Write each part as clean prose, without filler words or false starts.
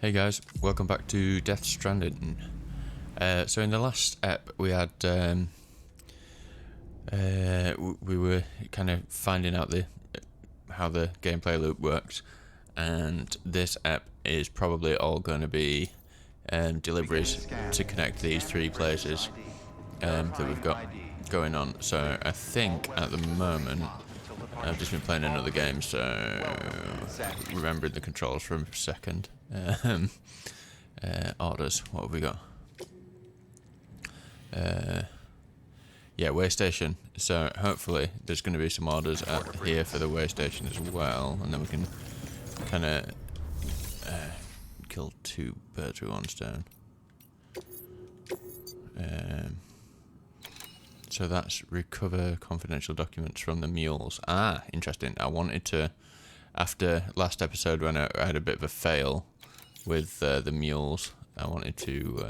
Hey guys, welcome back to Stranding. So in the last ep, we had we were kind of finding out how the gameplay loop works, and this ep is probably all going to be deliveries to connect these three places that we've got going on. So I think at the moment I've just been playing another game, so remembering the controls for a second. Orders, what have we got? Yeah, way station. So hopefully there's going to be some orders here for the way station as well, and then we can kind of kill two birds with one stone. So that's recover confidential documents from the mules. Ah, interesting. I wanted to, after last episode when I had a bit of a fail with the mules, I wanted to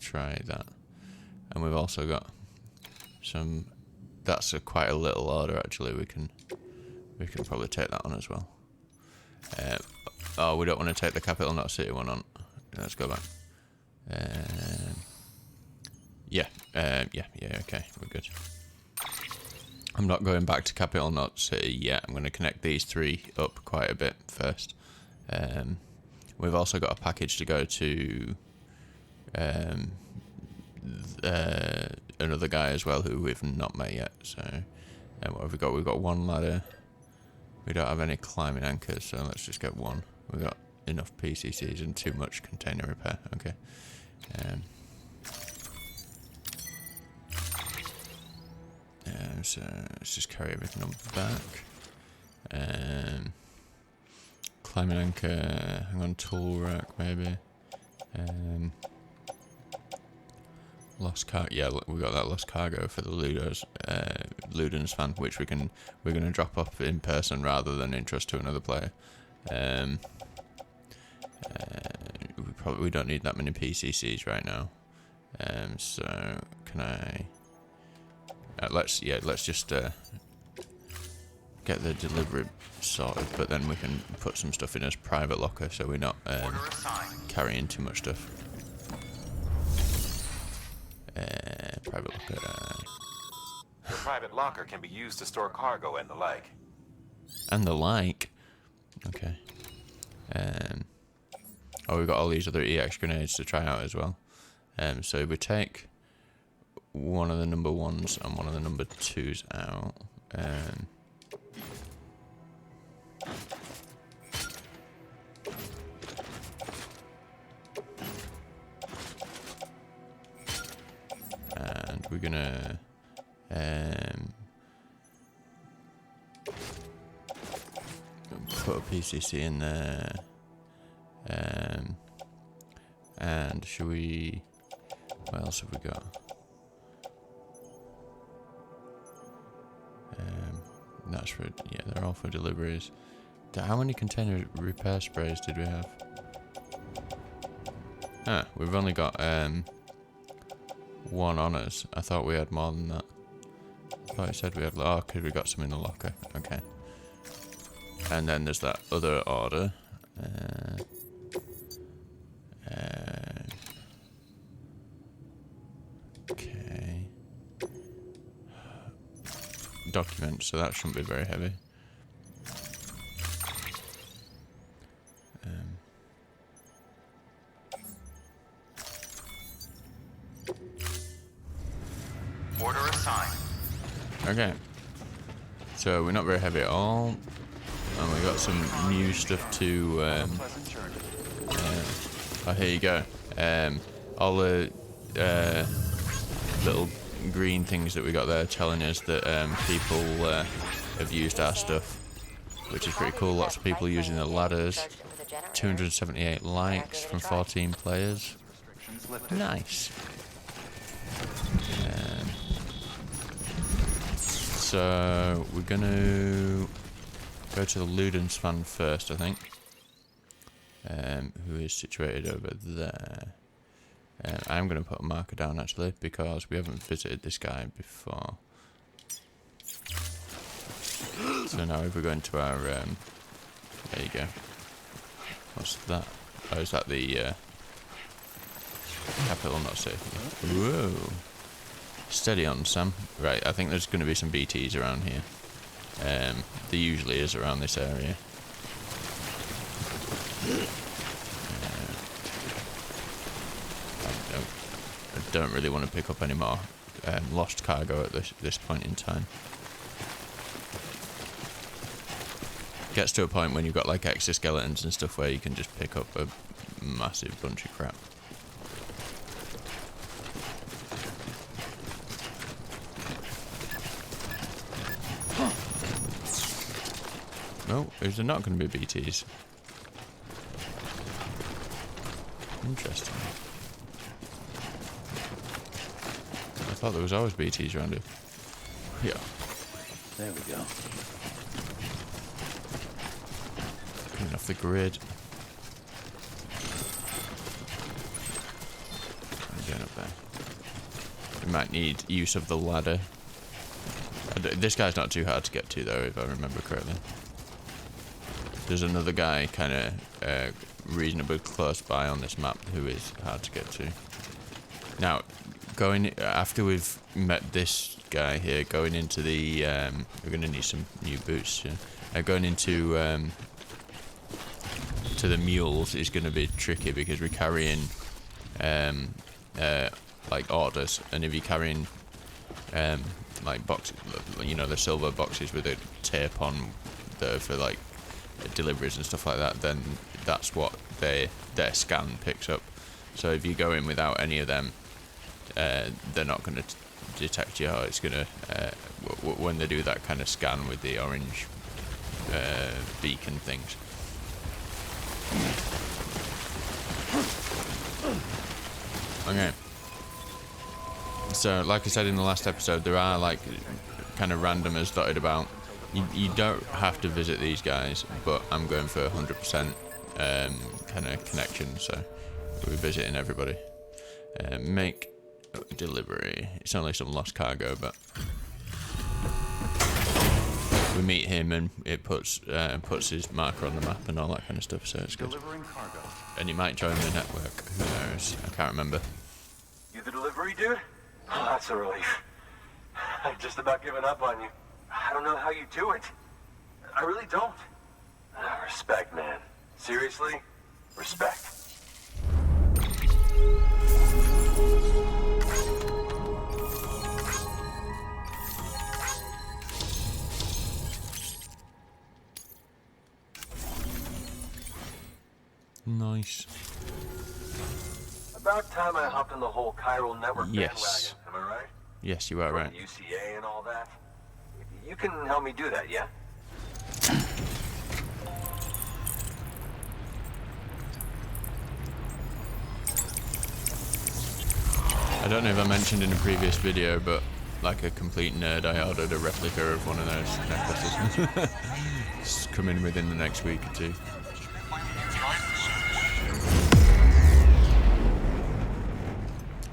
try that. And we've also got some, that's quite a little order actually, we can probably take that on as well. Oh, we don't want to take the capital, not city one on. Let's go back. Yeah, okay, we're good. I'm not going back to capital, not city yet. I'm going to connect these three up quite a bit first. We've also got a package to go to another guy as well who we've not met yet. So, what have we got? We've got one ladder. We don't have any climbing anchors, so let's just get one. We've got enough PCCs and too much container repair. Okay. So let's just carry everything on back. Climbing anchor, hang on, tool rack maybe. Lost cargo, yeah, we got that lost cargo for the Ludens fan, which we're going to drop off in person rather than entrust to another player. We don't need that many PCCs right now. So can I? Let's just get the delivery sorted, but then we can put some stuff in as private locker, so we're not carrying too much stuff. Private locker. The private locker can be used to store cargo and the like. And the like. Okay. Oh, we've got all these other EX grenades to try out as well. So if we take one of the number ones and one of the number twos out. And we're gonna put a PCC in there. And should we? What else have we got? That's for, yeah, they're all for deliveries. How many container repair sprays did we have? Ah, we've only got one on us. I thought we had more than that. I thought it said we had, oh, because we got some in the locker. Okay. And then there's that other order. Okay. Documents, so that shouldn't be very heavy. Order assigned. Okay. So we're not very heavy at all. And we got some new stuff to oh, here you go. All the little green things that we got there telling us that people have used our stuff, which is pretty cool. Lots of people using the ladders. 278 likes from 14 players. Nice. So we're gonna go to the Ludens fan first, I think, who is situated over there. I'm going to put a marker down actually because we haven't visited this guy before. So now if we go into our, there you go. What's that? Oh, is that the capital not safe? Whoa. Steady on, Sam. Right, I think there's going to be some BTs around here. There usually is around this area. I don't really want to pick up any more lost cargo at this point in time. Gets to a point when you've got like exoskeletons and stuff where you can just pick up a massive bunch of crap. Oh, is there not going to be BTs? Interesting. I thought there was always BTs around here. Yeah. There we go. Coming off the grid. I'm going up there. We might need use of the ladder. This guy's not too hard to get to though, if I remember correctly. There's another guy kind of reasonably close by on this map who is hard to get to. Now, after we've met this guy here, going into the we're going to need some new boots. Yeah. Going into to the mules is going to be tricky because we're carrying like orders, and if you're carrying like boxes, you know, the silver boxes with a tape on that are for like deliveries and stuff like that, then that's what their scan picks up. So if you go in without any of them, they're not going to detect you. It's going to when they do that kind of scan with the orange beacon things. Okay. So, like I said in the last episode, there are like kind of randomers dotted about. You don't have to visit these guys, but I'm going for 100% kind of connection, so we're visiting everybody. Make delivery. It's only some lost cargo, but we meet him and it puts his marker on the map and all that kind of stuff, so it's good. Delivering cargo. And he might join the network. Who knows? I can't remember. You the delivery dude? Oh, that's a relief. I've just about given up on you. I don't know how you do it. I really don't. Respect, man. Seriously? Respect. Nice. About time I hopped on the whole chiral network Yes. bandwagon, am I right? Yes, you are From right. UCA and all that. You can help me do that, yeah? I don't know if I mentioned in a previous video, but like a complete nerd, I ordered a replica of one of those necklaces. It's coming within the next week or two.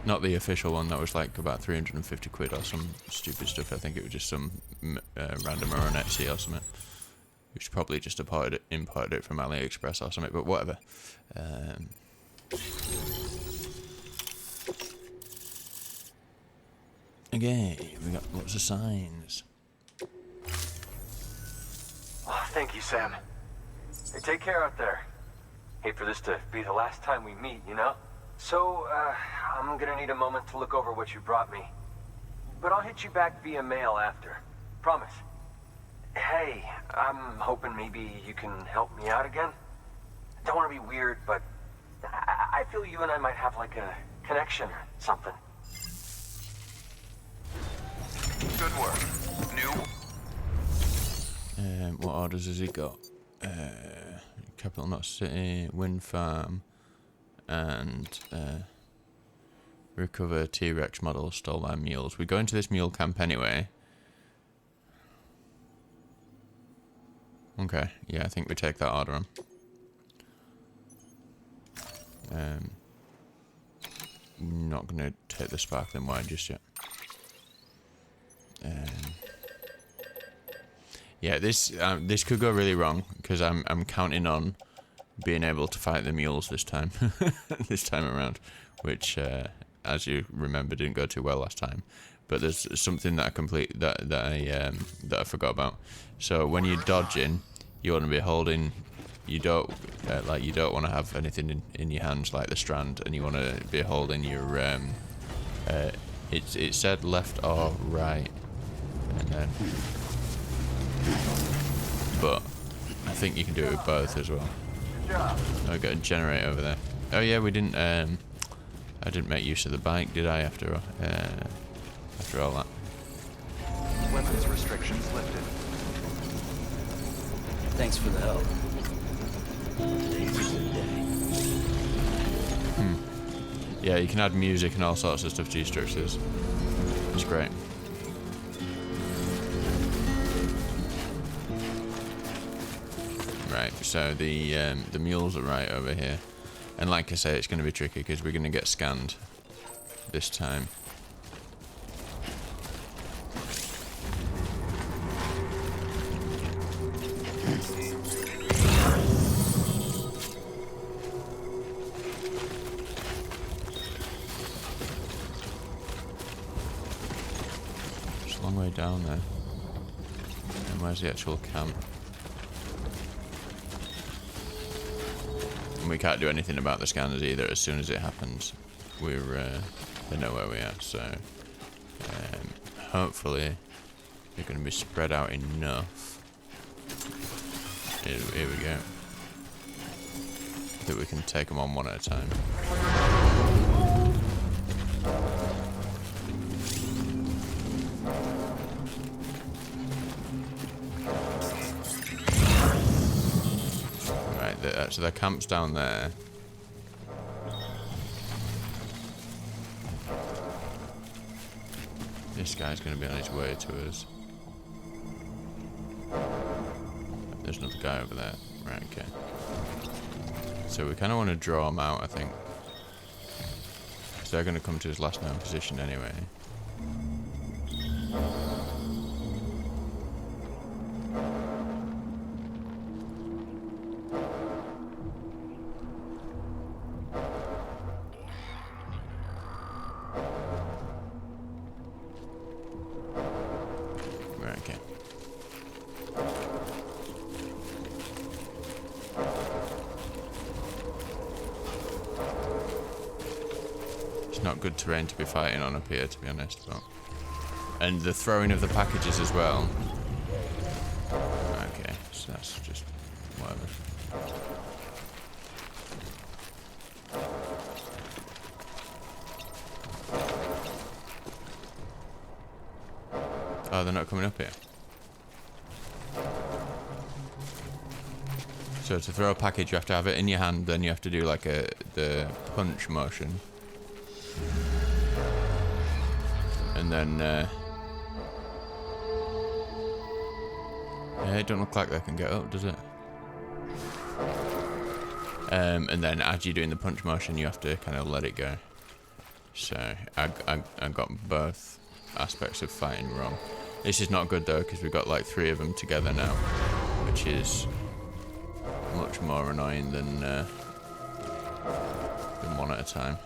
Not the official one, that was like about 350 quid or some stupid stuff. I think it was just some randomer on Etsy or something. Which probably just imported it from AliExpress or something, but whatever. Okay, we got lots of signs. Oh, thank you, Sam. Hey, take care out there. Hate for this to be the last time we meet, you know? So, I'm gonna need a moment to look over what you brought me. But I'll hit you back via mail after. Promise. Hey, I'm hoping maybe you can help me out again. Don't want to be weird, but I feel you and I might have like a connection or something. Good work. New. What orders has he got? Capital Knot City, Wind Farm, and recover T-Rex models stolen by mules. We go into this mule camp anyway. Okay, yeah, I think we take that order on. Not gonna take the sparkling wine just yet. Yeah, this could go really wrong because I'm counting on being able to fight the mules this time, this time around, which, as you remember, didn't go too well last time. But there's something that I forgot about. So when you're dodging, you want to be holding. You don't want to have anything in your hands like the strand, and you want to be holding your. It said left or right, and then. But I think you can do it with both as well. Oh, we've got a generator over there. Oh yeah, we didn't. I didn't make use of the bike, did I? After all that. Weapons restrictions lifted. Thanks for the help. Today's a good day. Yeah, you can add music and all sorts of stuff to your structures. It's great. Right, so the mules are right over here, and like I say, it's going to be tricky because we're going to get scanned this time. It's a long way down there. And where's the actual camp? And we can't do anything about the scanners either. As soon as it happens, they know where we are. So hopefully they're going to be spread out enough. Here we go. That we can take them on one at a time. So their camp's down there. This guy's going to be on his way to us. There's another guy over there. Right, okay. So we kind of want to draw them out, I think. So they're going to come to his last known position anyway. Not good terrain to be fighting on up here, to be honest, but and the throwing of the packages as well. Okay, so that's just whatever. Oh, they're not coming up here. So to throw a package, you have to have it in your hand, then you have to do like the punch motion. And then, yeah, it don't look like they can get up, does it? And then as you're doing the punch motion, you have to kind of let it go. So I got both aspects of fighting wrong. This is not good though, because we've got like 3 of them together now, which is much more annoying than one at a time.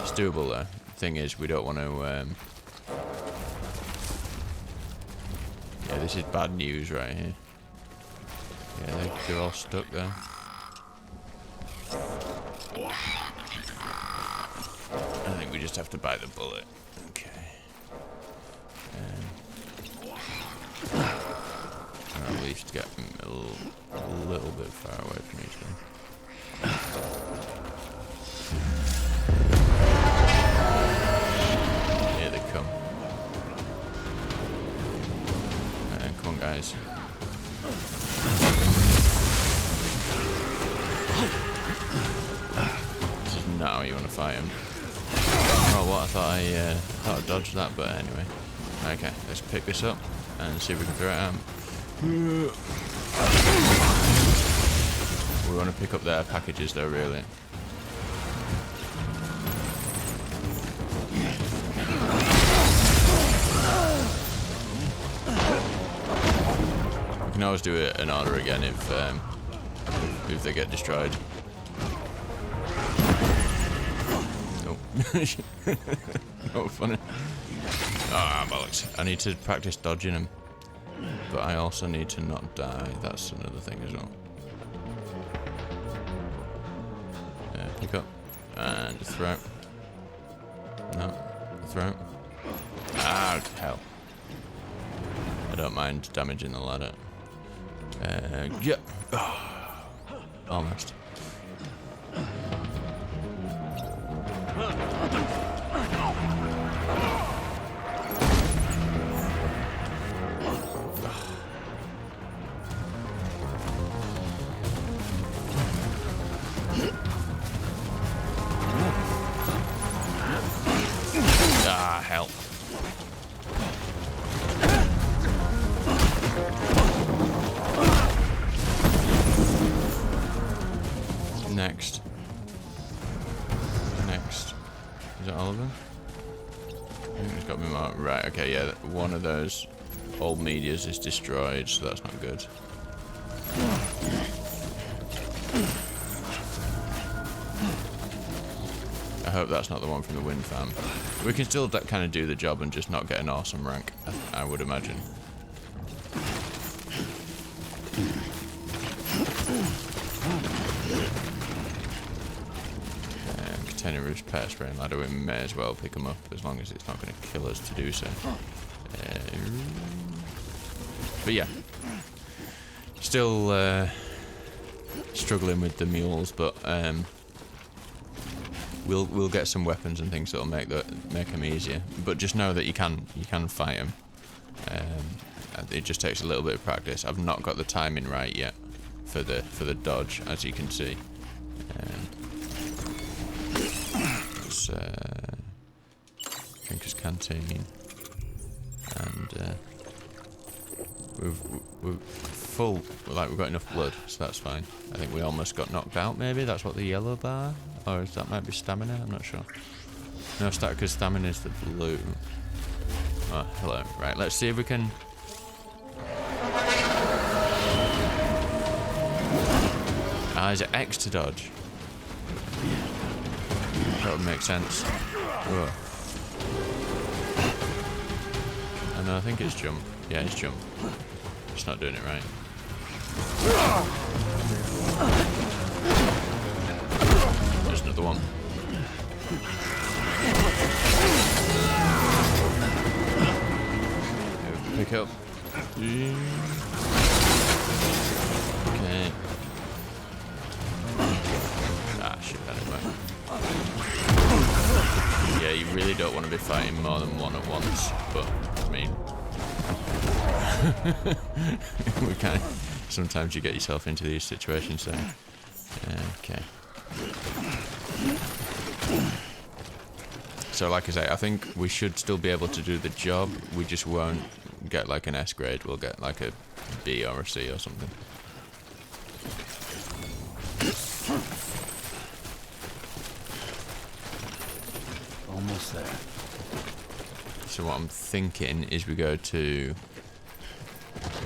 It's doable though. The thing is, we don't want to. Yeah, this is bad news right here. Yeah, they're all stuck there. I think we just have to bite the bullet. Okay. Or at least get them a little bit far away from each other. Here they come. Come on, guys. This is not how you want to fight him. Oh, what? I thought I dodged that, but anyway. Okay, let's pick this up and see if we can throw it out. We want to pick up their packages though, really. We can can always do an order again if they get destroyed. Oh, oh, funny. Ah, bollocks! I need to practice dodging them, but I also need to not die. That's another thing as well. Pick up and throw. No, throw. Ah, hell. I don't mind damaging the ladder. Yeah. Oh, almost. Ah, hell. Next. Is that all of them? I think there's got to be more. Right, okay, yeah. One of those old medias is destroyed, so that's not good. I hope that's not the one from the wind farm. We can still kind of do the job and just not get an awesome rank, I would imagine. Container repair spray and ladder, we may as well pick them up as long as it's not going to kill us to do so. But yeah, still struggling with the mules, but we'll get some weapons and things that'll make them easier. But just know that you can fight them. It just takes a little bit of practice. I've not got the timing right yet for the dodge, as you can see. Drinker's canteen, and we're full. Like, we've got enough blood, so that's fine. I think we almost got knocked out. Maybe that's what the yellow bar, or that might be stamina. I'm not sure. No, because stamina is the blue. Oh, hello. Right, let's see if we can. Ah, is it X to dodge? That would make sense. Oh. No, I think it's jump. Yeah, it's jump. It's not doing it right. There's another one. Pick up. Okay. Ah, shit, that didn't work. Yeah, you really don't want to be fighting more than one at once, but I mean, we kind of, sometimes you get yourself into these situations. So, okay. So, like I say, I think we should still be able to do the job. We just won't get like an S grade. We'll get like a B or a C or something. Almost there. So what I'm thinking is we go to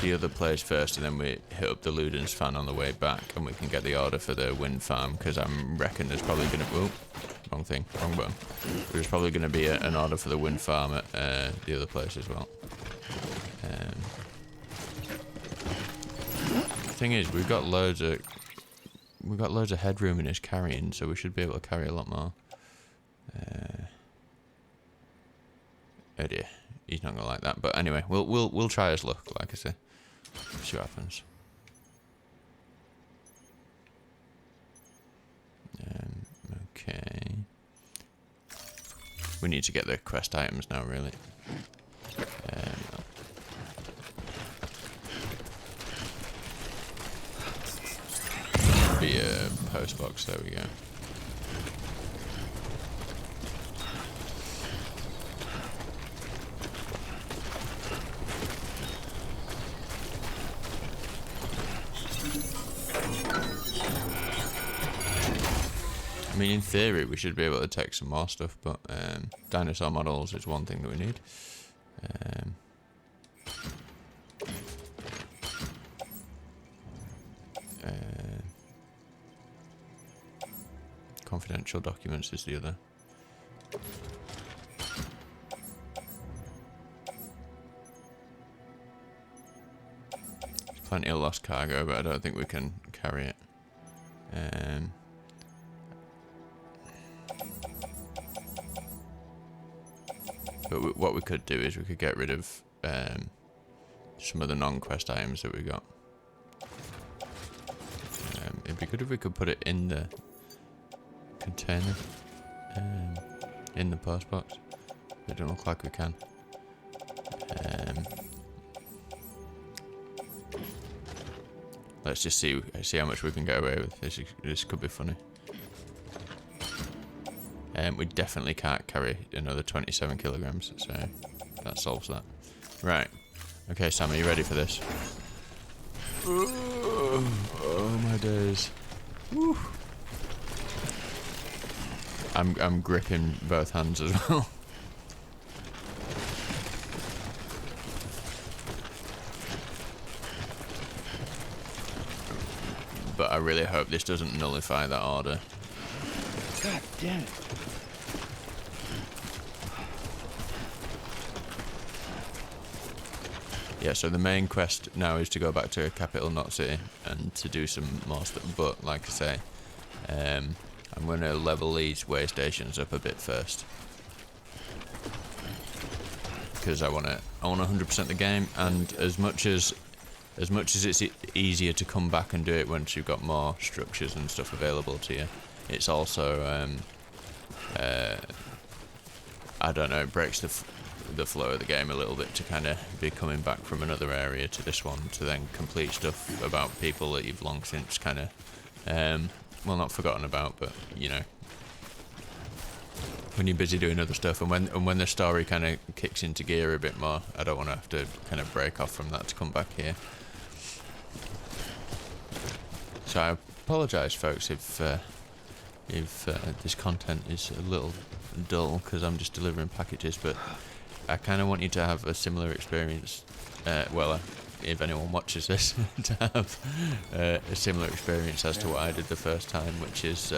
the other place first, and then we hit up the Luden's fan on the way back, and we can get the order for the wind farm, because I reckon there's probably going to... Oh, wrong thing, wrong button. There's probably going to be an order for the wind farm at the other place as well. The thing is, we've got loads of headroom in his carrying, so we should be able to carry a lot more. Oh dear, he's not gonna like that. But anyway, we'll try his luck, like I say. See what happens. Okay. We need to get the quest items now, really. Be a post box. There we go. I mean, in theory, we should be able to take some more stuff, but dinosaur models is one thing that we need. confidential documents is the other. There's plenty of lost cargo, but I don't think we can carry it. But what we could do is we could get rid of some of the non-quest items that we got. It'd be good if we could put it in the container, in the post box. It don't look like we can. Let's just see how much we can get away with. This could be funny. We definitely can't carry another 27 kilograms, so that solves that. Right. Okay, Sam, are you ready for this? Oh my days. Woo. I'm gripping both hands as well. But I really hope this doesn't nullify that order. God damn it. Yeah, so the main quest now is to go back to Capital Knot City and to do some more stuff. But like I say, I'm going to level these way stations up a bit first, because I want 100% the game. And as much as it's easier to come back and do it once you've got more structures and stuff available to you, it's also I don't know, it breaks the flow of the game a little bit to kind of be coming back from another area to this one to then complete stuff about people that you've long since kind of well, not forgotten about, but you know, when you're busy doing other stuff, and when the story kind of kicks into gear a bit more, I don't want to have to kind of break off from that to come back here. So I apologise, folks, if this content is a little dull because I'm just delivering packages, but I kind of want you to have a similar experience. Well, if anyone watches this, to have a similar experience as to what I did the first time, which is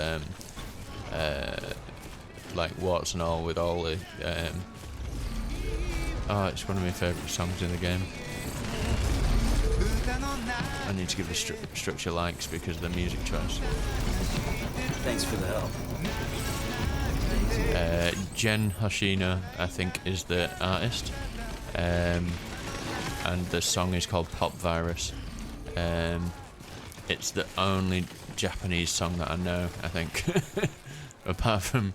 like warts and all with all the. Oh, it's one of my favourite songs in the game. I need to give the structure likes because of the music choice. Thanks for the help. Jen Hoshino, I think, is the artist, and the song is called Pop Virus. It's the only Japanese song that I know, I think, apart from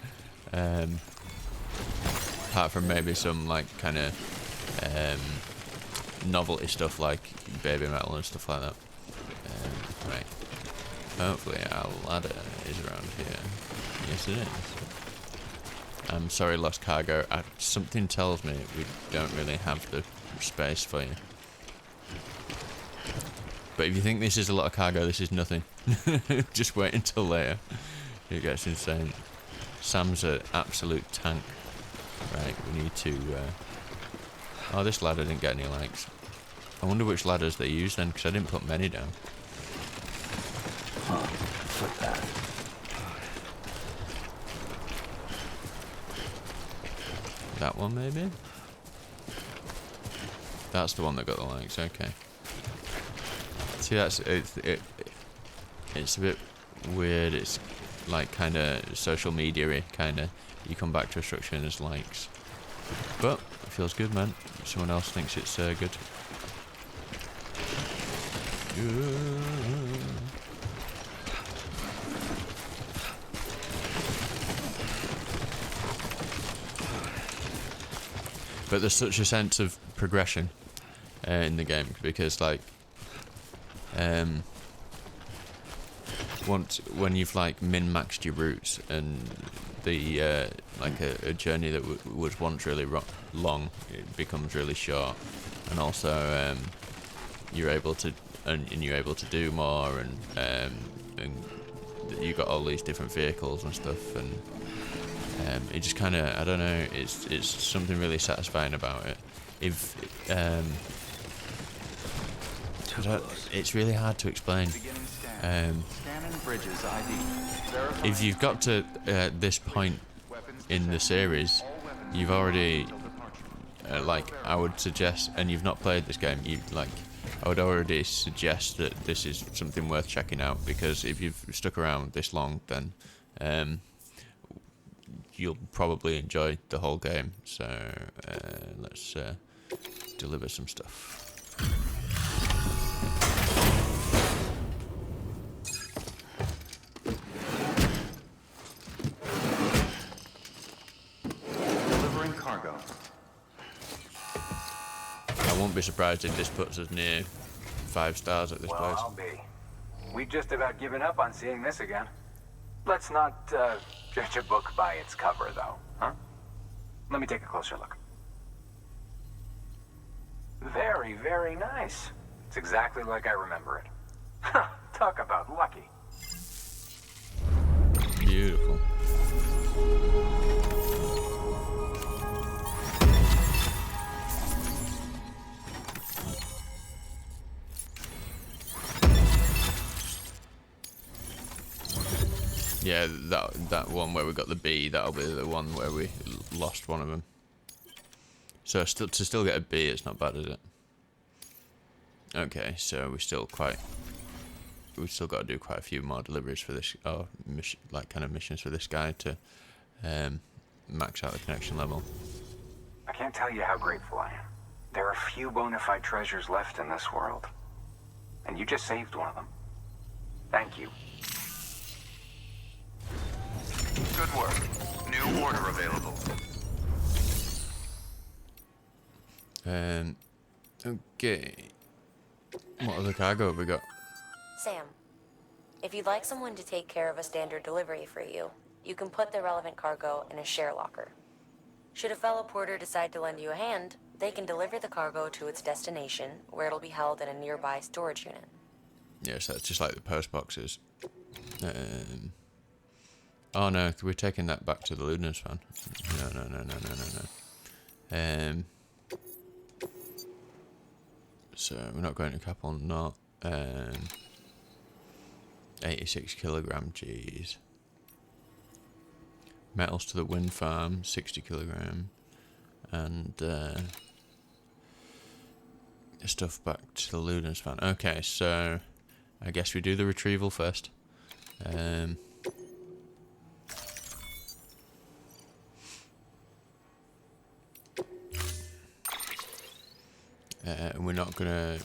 maybe some like kind of novelty stuff like Baby Metal and stuff like that. Right. Hopefully our ladder is around here. Yes, it is. I'm sorry, Lost Cargo. Something tells me we don't really have the space for you. But if you think this is a lot of cargo, this is nothing. Just wait until later. It gets insane. Sam's an absolute tank. Right, we need to... Oh, this ladder didn't get any likes. I wonder which ladders they use then, because I didn't put many down. Huh, footpath. That one, maybe? That's the one that got the likes, okay. See, it's a bit weird. It's like kind of social media-y, kind of. You come back to a structure and there's likes. But it feels good, man. Someone else thinks it's good. But there's such a sense of progression in the game, because like when you've like min-maxed your routes and the like a journey that was once really long, it becomes really short, and also you're able to do more, and you got all these different vehicles and stuff, and it just kind of, I don't know, it's something really satisfying about it. It's really hard to explain. Bridges ID. If you've got to this point in the series, you've already like, I would suggest, and you've not played this game, I would already suggest that this is something worth checking out, because if you've stuck around this long, then you'll probably enjoy the whole game. So let's deliver some stuff. Delivering cargo. I won't be surprised if this puts us near 5 stars at this Well, place. I'll be. We've just about given up on seeing this again. Let's not judge a book by its cover, though, huh? Let me take a closer look. Very, very nice. It's exactly like I remember it. Talk about lucky. Beautiful. Yeah, that one where we got the B, that'll be the one where we lost one of them. So to still get a B, it's not bad, is it? Okay, so we've still got to do quite a few more deliveries for this, or kind of missions for this guy to max out the connection level. I can't tell you how grateful I am. There are few bona fide treasures left in this world. And you just saved one of them. Thank you. Good work. New order available. Okay. What other cargo have we got? Sam, if you'd like someone to take care of a standard delivery for you, you can put the relevant cargo in a share locker. Should a fellow porter decide to lend you a hand, they can deliver the cargo to its destination, where it'll be held in a nearby storage unit. Yes, that's just like the post boxes. Oh no, we're taking that back to the Lunas fan. No. So we're not going to Capel, not 86 kilogram, jeez. Metals to the wind farm, 60 kilogram, and stuff back to the Lunas fan. Okay, so I guess we do the retrieval first. We're not gonna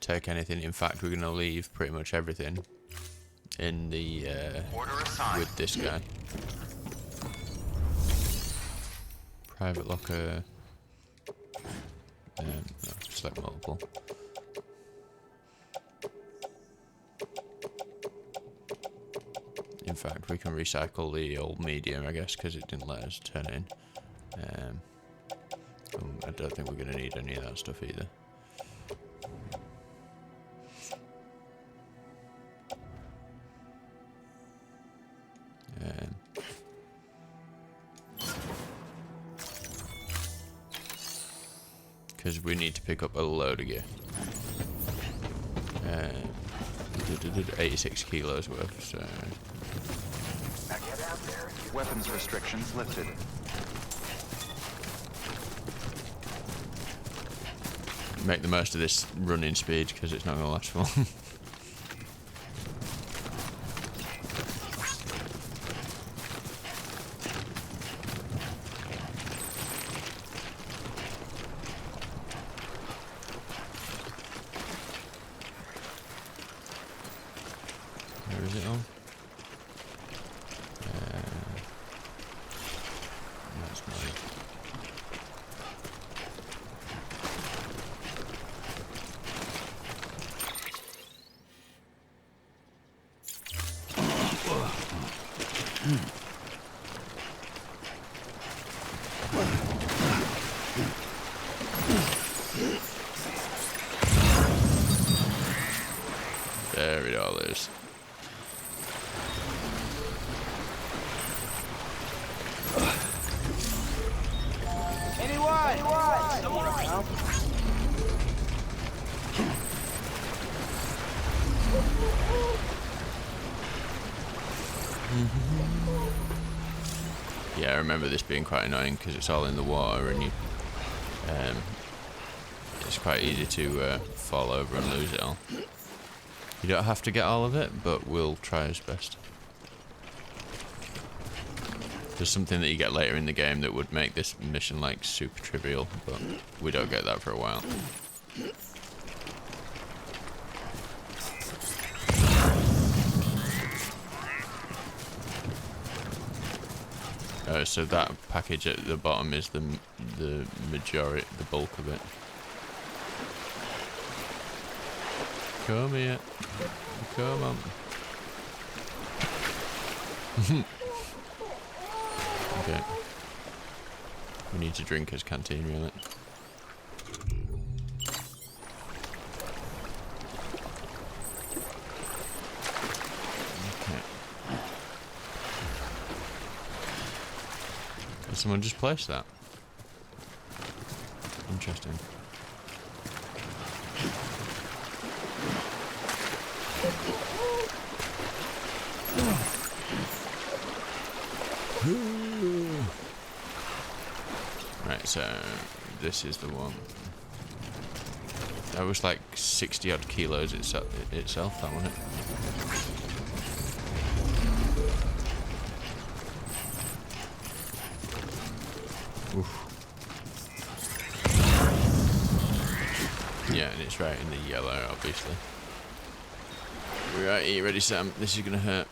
take anything. In fact, we're gonna leave pretty much everything in the with this guy. Private locker. No, select multiple. In fact, we can recycle the old medium, I guess, because it didn't let us turn in. I don't think we're going to need any of that stuff either. Because we need to pick up a load of gear. 86 kilos worth, so... Now get out there. Weapons restrictions lifted. Make the most of this running speed, because it's not going to last for long. Where is it on? That's mine. There it all is. Yeah, I remember this being quite annoying because it's all in the water and it's quite easy to fall over and lose it all. You don't have to get all of it, but we'll try as best. There's something that you get later in the game that would make this mission like super trivial, but we don't get that for a while. So that package at the bottom is the majority, the bulk of it. Come here. Come on. Okay. We need to drink his canteen, really. Okay. Did someone just place that? Interesting. Right, so this is the one. That was like 60 odd kilos itself, that wasn't it? Oof. Yeah, and it's right in the yellow, obviously. Right, are you ready, Sam? This is gonna hurt.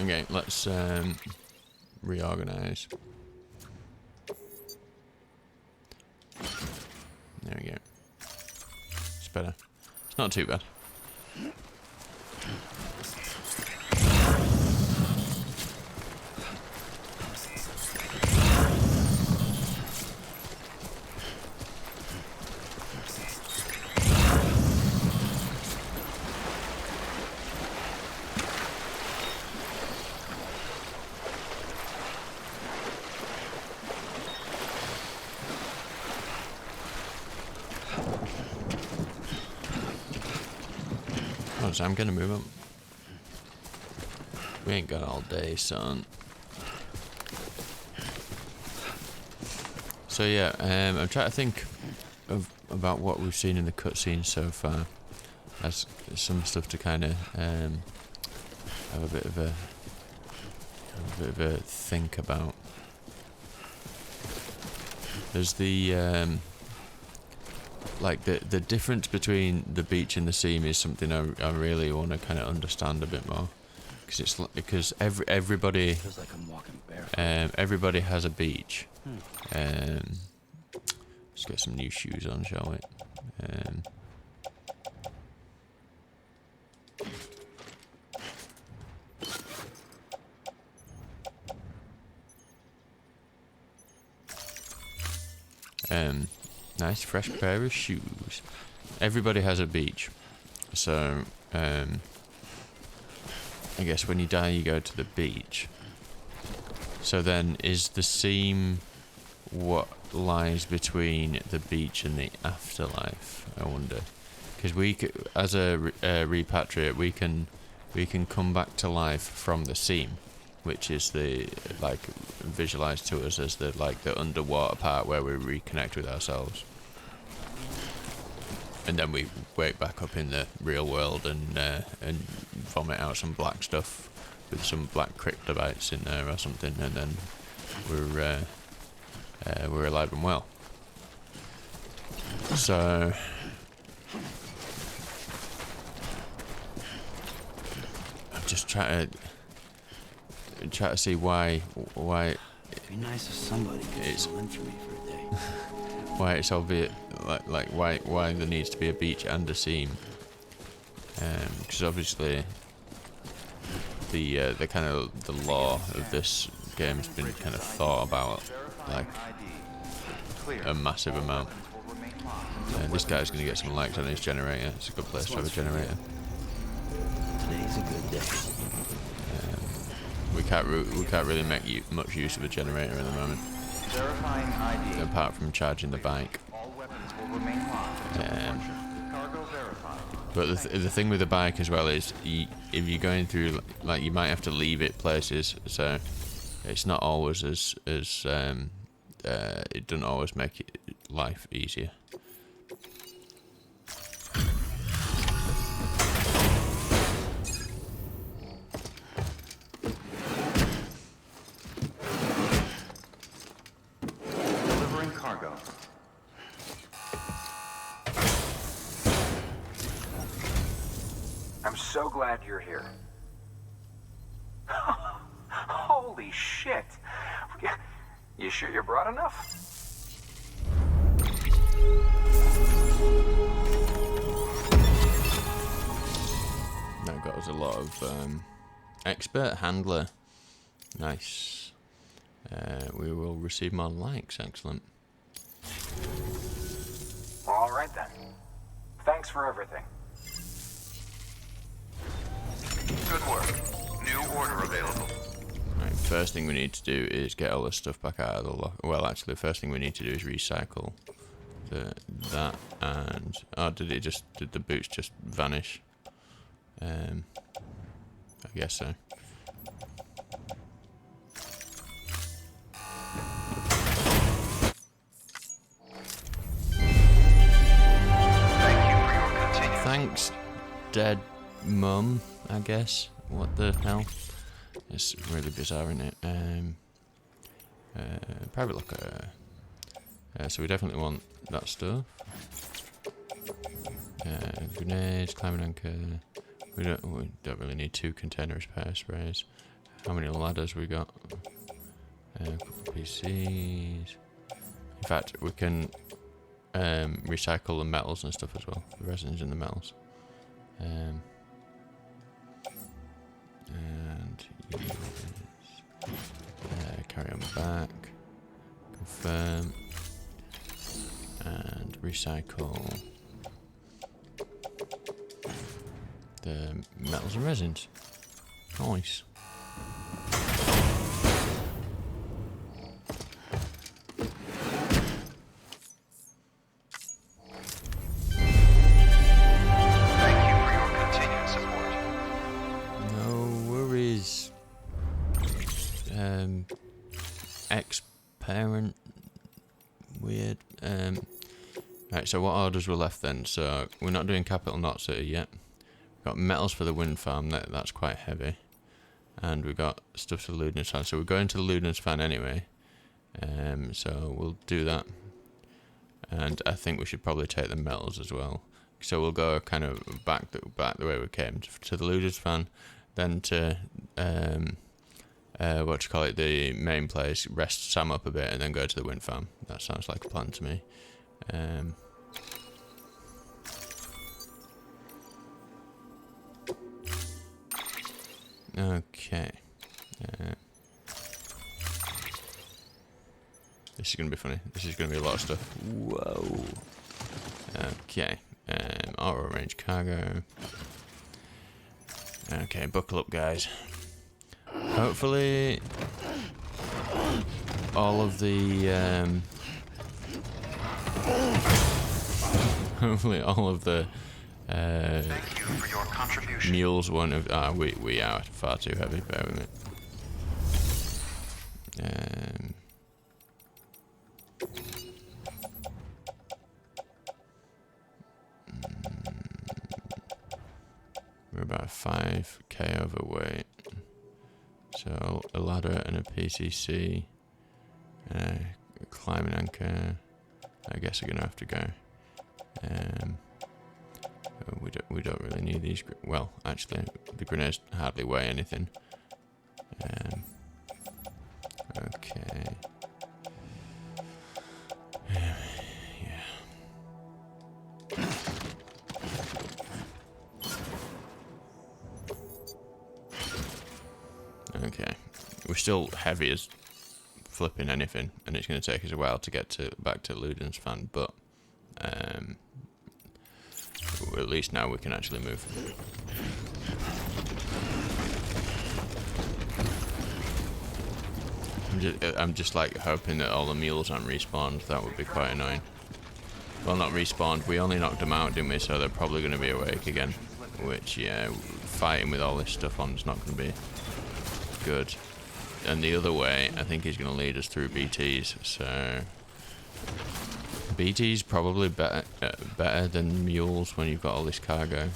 Okay, let's reorganize. There we go. It's better. It's not too bad. Oh, so I'm gonna move him. We ain't got all day, son. So yeah, I'm trying to think about what we've seen in the cutscene so far. As some stuff to kind of have a bit of a think about. There's the like the difference between the beach and the seam is something I really want to kind of understand a bit more, because everybody Feels like I'm walking barefoot. everybody has a beach. Let's get some new shoes on, shall we? Nice fresh pair of shoes. Everybody has a beach, so I guess when you die you go to the beach. So then, is the seam what lies between the beach and the afterlife? I wonder, because as a repatriate, we can come back to life from the seam, which is the visualized to us as the underwater part where we reconnect with ourselves, and then we wake back up in the real world and vomit out some black stuff with some black cryptobites in there or something, and then we're alive and well. So I'm just trying to see why It'd be nice if somebody could fill in for me for a day. why it's obvious, why there needs to be a beach and a seam, because obviously the kind of the law of this game has been kind of thought about like a massive amount. This guy's going to get some likes on his generator. It's a good place to have a generator. Today's a good day. we can't really make much use of a generator at the moment, Verifying ID. apart from charging the bike. All weapons will remain locked until departure. Cargo verified. But the thing with the bike as well is, if you're going through, like, you might have to leave it places, so it's not always as it doesn't always make life easier. Delivering cargo. I'm so glad you're here. Holy shit! You sure you're broad enough? That got us a lot of expert handler. Nice. We will receive more likes. Excellent. All right then. Thanks for everything. Good work. New order available. Right, first thing we need to do is get all the stuff back out of the locker. Well, actually, the first thing we need to do is recycle that. And oh, did the boots just vanish? I guess so. Thanks, dead mum, I guess. What the hell? It's really bizarre, isn't it? Private locker. So we definitely want that stuff. Grenades, climbing anchor. We don't really need 2 container repair sprays. How many ladders we got? A couple of PCs. In fact, we can recycle the metals and stuff as well. The resins in the metals. And yes. Carry on back. Confirm. And recycle the metals and resins. Nice. Ex-parent, weird. Right, so what orders were left then? So we're not doing Capital Knot City yet. We've got metals for the wind farm. That's quite heavy, and we've got stuff to Luden's fan. So we're going to Luden's fan anyway. So we'll do that, and I think we should probably take the metals as well. So we'll go kind of back the way we came to the Luden's fan, then to the main place, rest Sam up a bit, and then go to the wind farm. That sounds like a plan to me. Okay. This is going to be funny. This is going to be a lot of stuff. Whoa. Okay. Auto range cargo. Okay, buckle up, guys. Hopefully all of the Thank you for your contribution. mules won't have we are far too heavy, bear with me. We're about 5k overweight. So a ladder and a PCC, a climbing anchor. I guess we're gonna have to go. We don't really need these. Well, actually, the grenades hardly weigh anything. Okay. Yeah. Okay, we're still heavy as flipping anything, and it's going to take us a while to get back to Luden's fan, but at least now we can actually move. I'm just like hoping that all the mules aren't respawned. That would be quite annoying. Well, not respawned. We only knocked them out, didn't we? So they're probably going to be awake again. Which, yeah, fighting with all this stuff on is not going to be good. And the other way, I think he's going to lead us through BTs. So BTs probably better than mules when you've got all this cargo.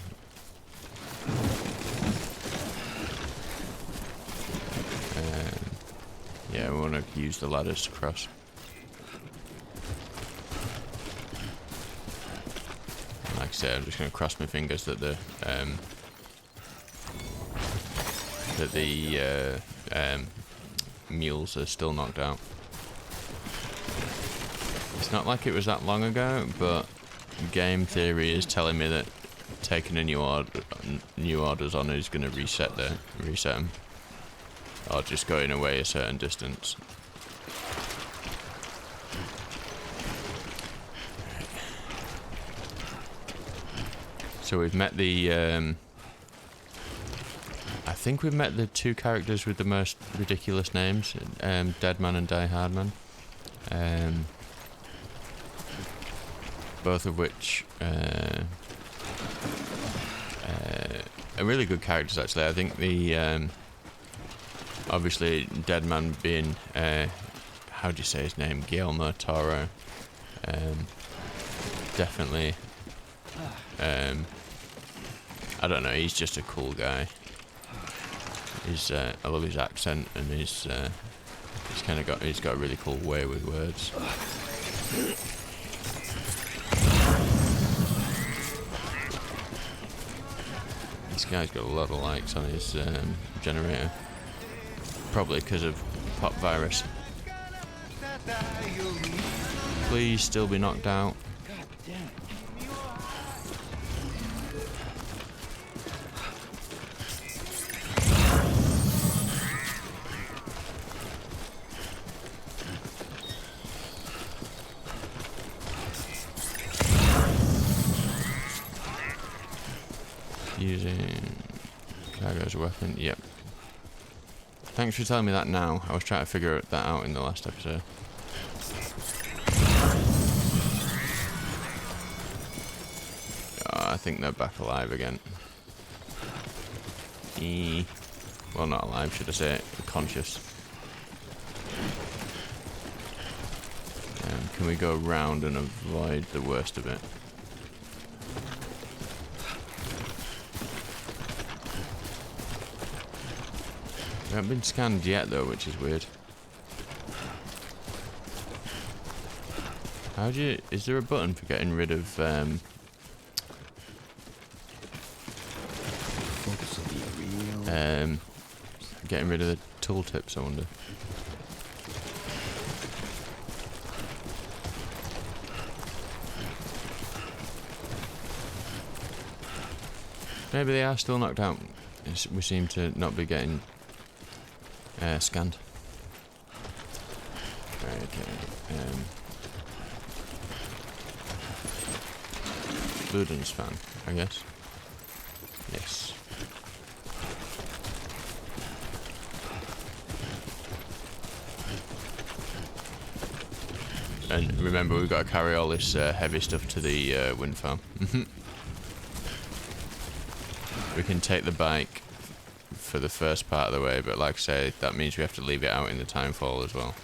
Yeah, we want to use the ladders to cross. Like I said, I'm just going to cross my fingers that the mules are still knocked out. It's not like it was that long ago, but game theory is telling me that taking a new orders on is going to reset them, or just going away a certain distance. So we've met the, I think we've met the two characters with the most ridiculous names, Deadman and Die Hardman. Both of which are really good characters, actually. I think the, obviously Deadman being, how do you say his name? Guillermo Toro. Definitely, I don't know, he's just a cool guy. I love his accent, and he's got a really cool way with words. This guy's got a lot of likes on his generator, probably because of pop virus. Please still be knocked out. Using cargo as a weapon, yep. Thanks for telling me that now. I was trying to figure that out in the last episode. Oh, I think they're back alive again. Well, not alive, should I say, conscious. Can we go round and avoid the worst of it? We haven't been scanned yet, though, which is weird. Is there a button for getting rid of, getting rid of the tooltips, I wonder? Maybe they are still knocked out. We seem to not be getting scanned. Right, okay. Ludenspan, I guess. Yes. And remember, we've got to carry all this heavy stuff to the wind farm. We can take the bike for the first part of the way, but like I say, that means we have to leave it out in the timefall as well,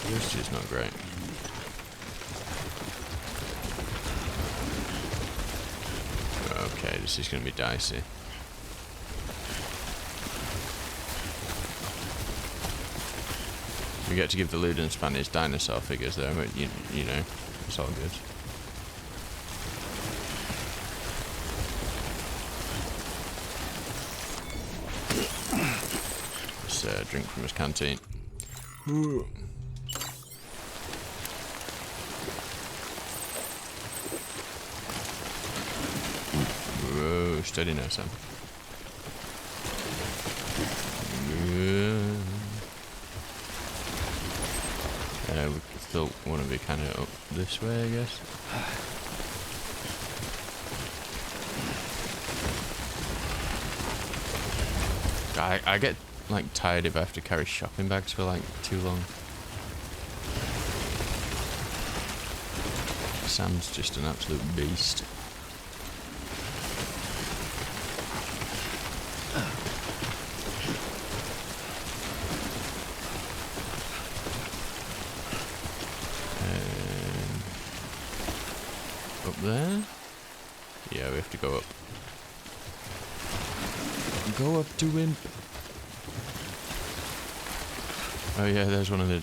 which is not great. Okay, this is going to be dicey. We get to give the Ludenspan his dinosaur figures though, but you know, it's all good. Drink from his canteen. Whoa, steady now, Sam. We still want to be kind of up this way, I guess. I get like tired if I have to carry shopping bags for like too long. Sam's just an absolute beast. Up there? Yeah, we have to go up. Go up to him. Oh yeah, there's one of the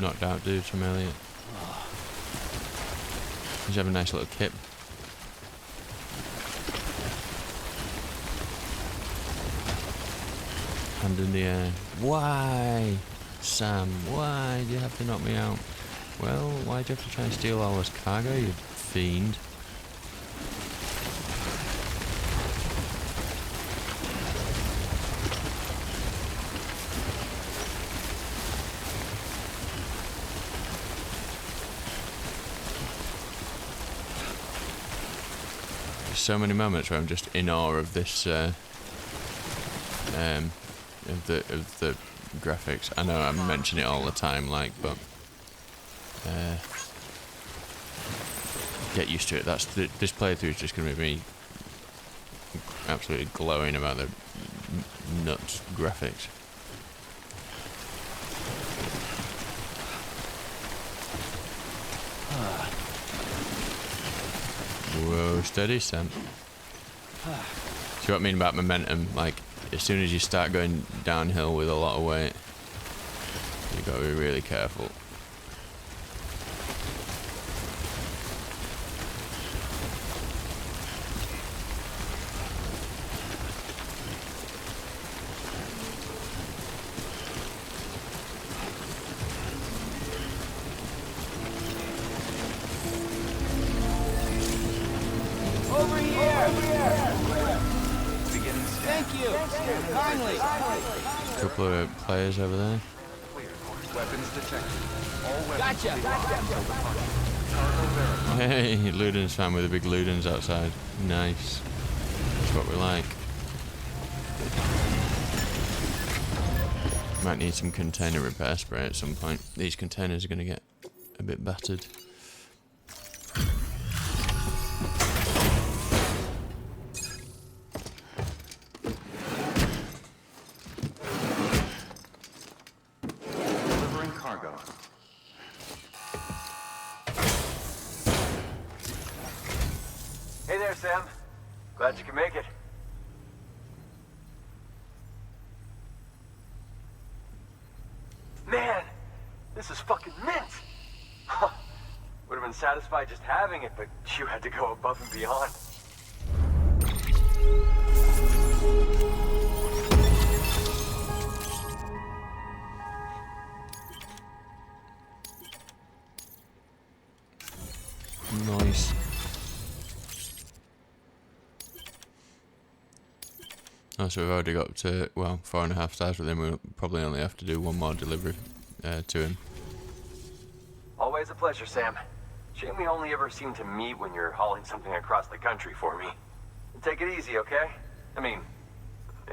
knocked out dudes from earlier. He's have a nice little kip. Hand in the air. Why? Sam, why do you have to knock me out? Well, why do you have to try and steal all this cargo, you fiend? So many moments where I'm just in awe of this, of the graphics. I know I mention it all the time, like, but get used to it. This playthrough is just gonna be me absolutely glowing about the nuts graphics. Whoa, steady, Sam. See what I mean about momentum? Like, as soon as you start going downhill with a lot of weight, you gotta be really careful. Over here! Thank you! Kindly! Couple of players over there. Weapons detected. All weapons Gotcha! will be locked until the punch. Cargo verified. Hey, Ludens fan with the big Ludens outside. Nice. That's what we like. Might need some container repair spray at some point. These containers are going to get a bit battered. Delivering cargo. Hey there, Sam. Glad you can make it. Man, this is fucking mint! Would have been satisfied just having it, but you had to go above and beyond. Nice. Oh, so we've already got up to, well, 4.5 stars, but then we'll probably only have to do one more delivery to him. Always a pleasure, Sam. Shame we only ever seem to meet when you're hauling something across the country for me. Take it easy, okay? I mean,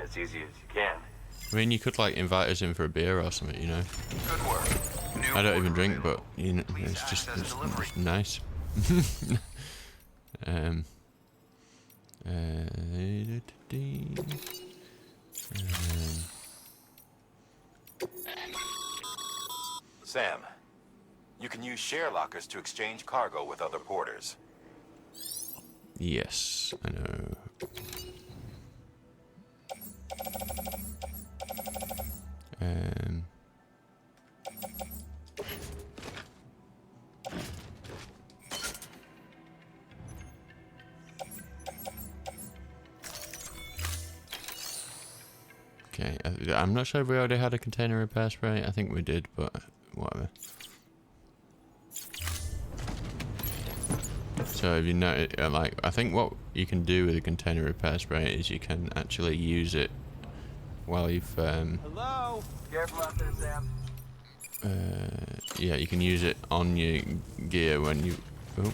as easy as you can. I mean, you could, like, invite us in for a beer or something, you know? Good work. New I don't even order drink, available. but, you know, Please it's just access delivery. it's nice. Sam, you can use share lockers to exchange cargo with other porters. Yes, I know. Okay, I'm not sure if we already had a container repair spray. I think we did, but whatever. So if you know, like, I think what you can do with a container repair spray is you can actually use it while you've, Hello? Careful out there, Sam. yeah, you can use it on your gear when you, oh,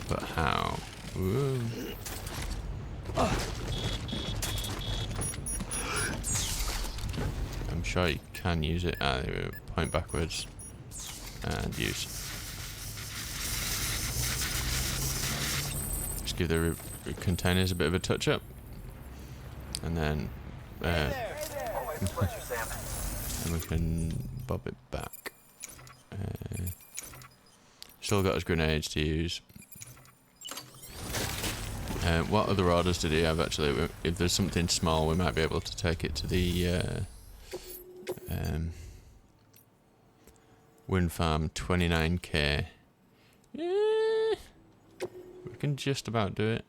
but how? Whoa. sure you can use it. Point backwards and use. Just give the containers a bit of a touch up, and then Pleasure, Sam. and we can bob it back. Still got his grenades to use. What other orders did he have actually? If there's something small, we might be able to take it to the wind farm. 29k. Yeah, we can just about do it.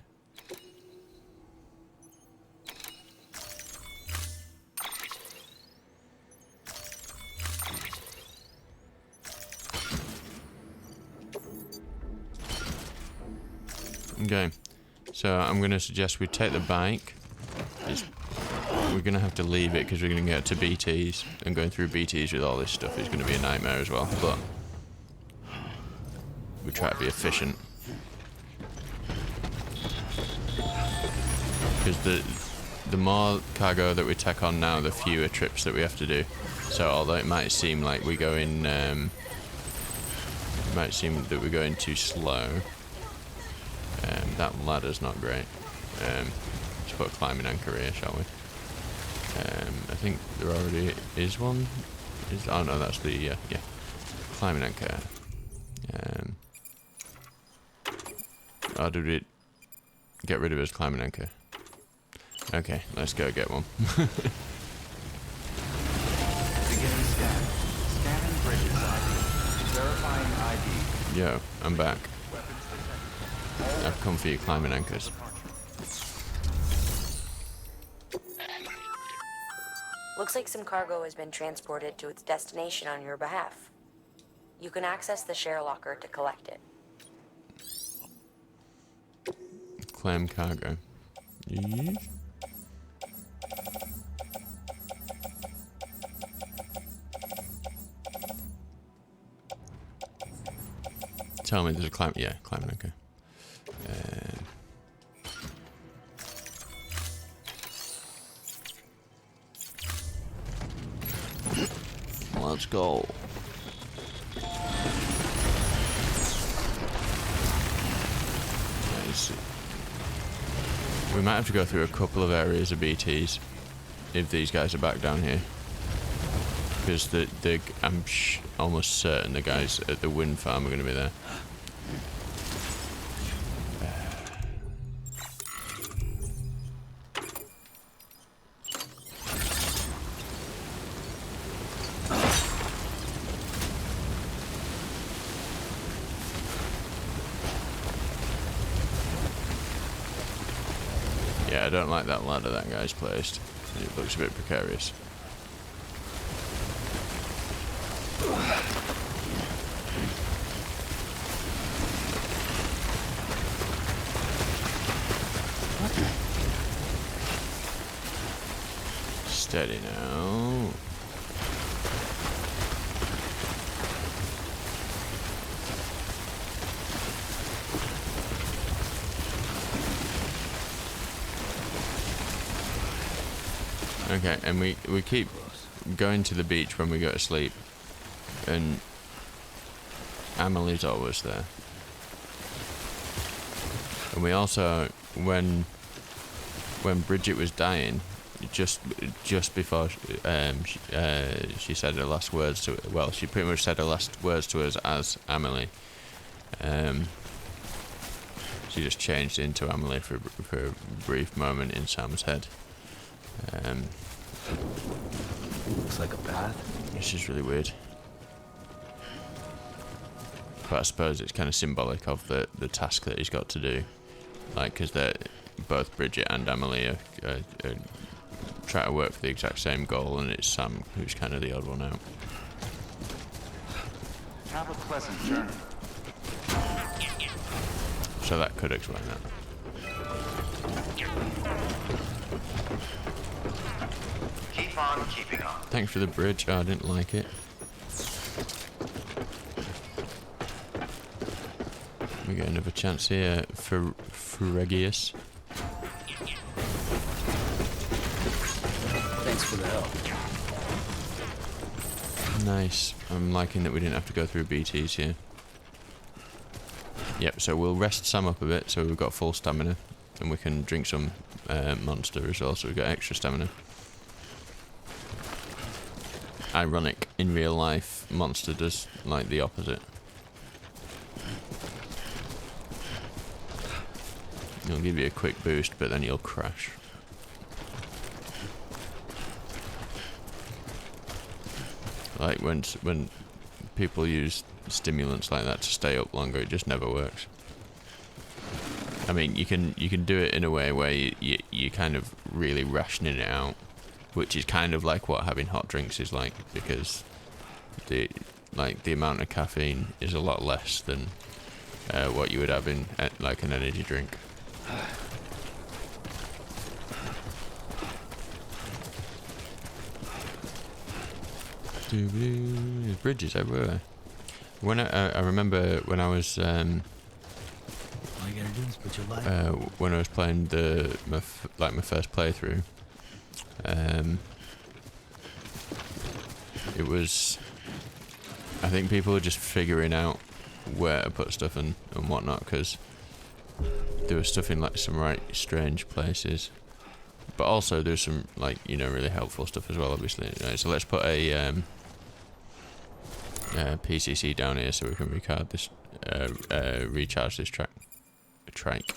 Okay, so I'm going to suggest we take the bike. We're going to have to leave it because we're going to get to BTs, and going through BTs with all this stuff is going to be a nightmare as well, but we try to be efficient. Because the more cargo that we take on now, the fewer trips that we have to do. So although it might seem like we're going, it might seem that we're going too slow. That ladder's not great. Let's put a climbing anchor here, shall we? I think there already is one. Oh no, that's the yeah, climbing anchor. Oh, did we get rid of his climbing anchor? Okay, let's go get one. Beginning scan. Scanning bridges ID. Verifying ID. Yo, I'm back. I've come for your climbing anchors. Looks like some cargo has been transported to its destination on your behalf. You can access the share locker to collect it. Claim cargo. Yeah. Tell me there's a climbing anchor. Let's go. Nice. We might have to go through a couple of areas of BTs if these guys are back down here, because I'm almost certain the guys at the wind farm are going to be there. Yeah, I don't like that ladder that guy's placed. It looks a bit precarious. Steady now. Okay, and we keep going to the beach when we go to sleep, and Amelie's always there. And we also, when Bridget was dying, just before she said her last words to, well, she pretty much said her last words to us as Amelie. She just changed into Amelie for a brief moment in Sam's head. Looks like a path. It's just really weird. But I suppose it's kind of symbolic of the task that he's got to do. Like, because both Bridget and Amelie are trying to work for the exact same goal, and it's Sam who's kind of the odd one out. Have a pleasant journey. So that could explain that. Keep on keeping on. Thanks for the bridge. Oh, I didn't like it. We get another chance here for Regius. Thanks for the help. Nice. I'm liking that we didn't have to go through BTs here. Yep, so we'll rest Sam up a bit so we've got full stamina. And we can drink some Monster as well, so we've got extra stamina. Ironic, in real life, Monster does like the opposite. It'll give you a quick boost, but then you'll crash. Like when people use stimulants like that to stay up longer, it just never works. I mean, you can do it in a way where you kind of really rationing it out, which is kind of like what having hot drinks is like, because the amount of caffeine is a lot less than what you would have in like an energy drink. There's bridges everywhere. When I remember when I was All you gotta do is put your life. when I was playing my first playthrough, it was, I think people were just figuring out where to put stuff and whatnot, because there was stuff in like some right strange places, but also there's some like, you know, really helpful stuff as well, obviously. Right, so let's put a PCC down here so we can recharge this trike,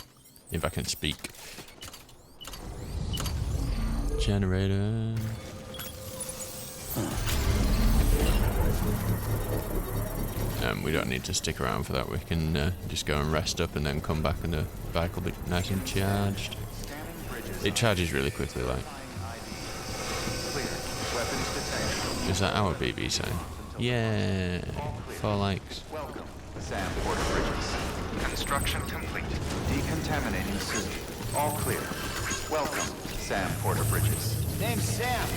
if I can speak. Generator. We don't need to stick around for that. We can just go and rest up and then come back and the bike will be nice and charged. It charges really quickly, like. Is that our BB sign? Yeah, 4 likes. Welcome, Sam Porter Bridges. Construction complete. Decontaminating soon. All clear. Welcome, Sam Porter Bridges. Name's Sam.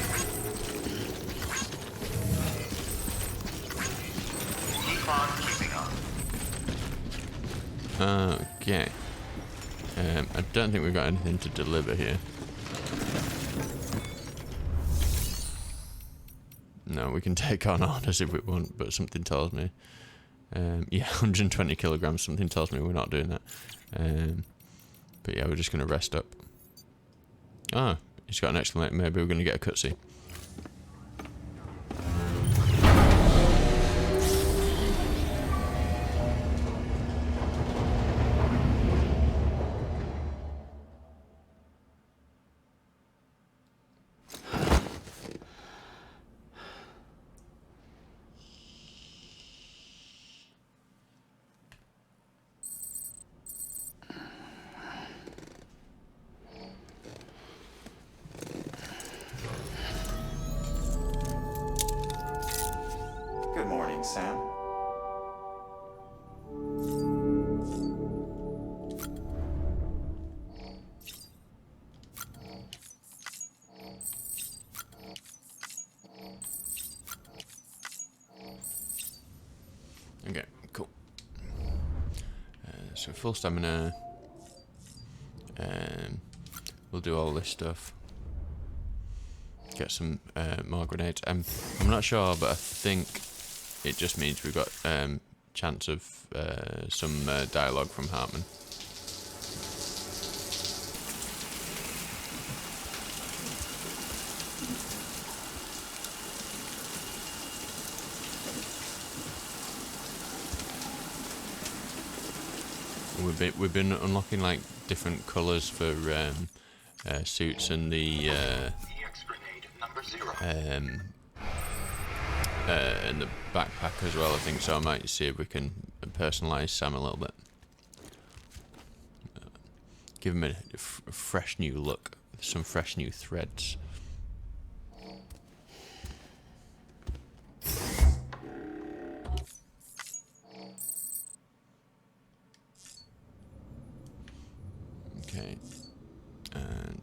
Keep on keeping on. Okay. I don't think we've got anything to deliver here. No, we can take on orders if we want, but something tells me... yeah, 120 kilograms, something tells me we're not doing that. But yeah, we're just going to rest up. Ah, he's got an exclamation. Maybe we're going to get a cutscene. Good morning, Sam. Okay, cool. So full stamina. We'll do all this stuff. Get some more grenades. I'm not sure, but I think it just means we've got chance of some dialogue from Hartman. We've been unlocking like different colours for suits and the and the backpack as well, I think, so I might see if we can personalise Sam a little bit. Give him a fresh new look, some fresh new threads. Okay, and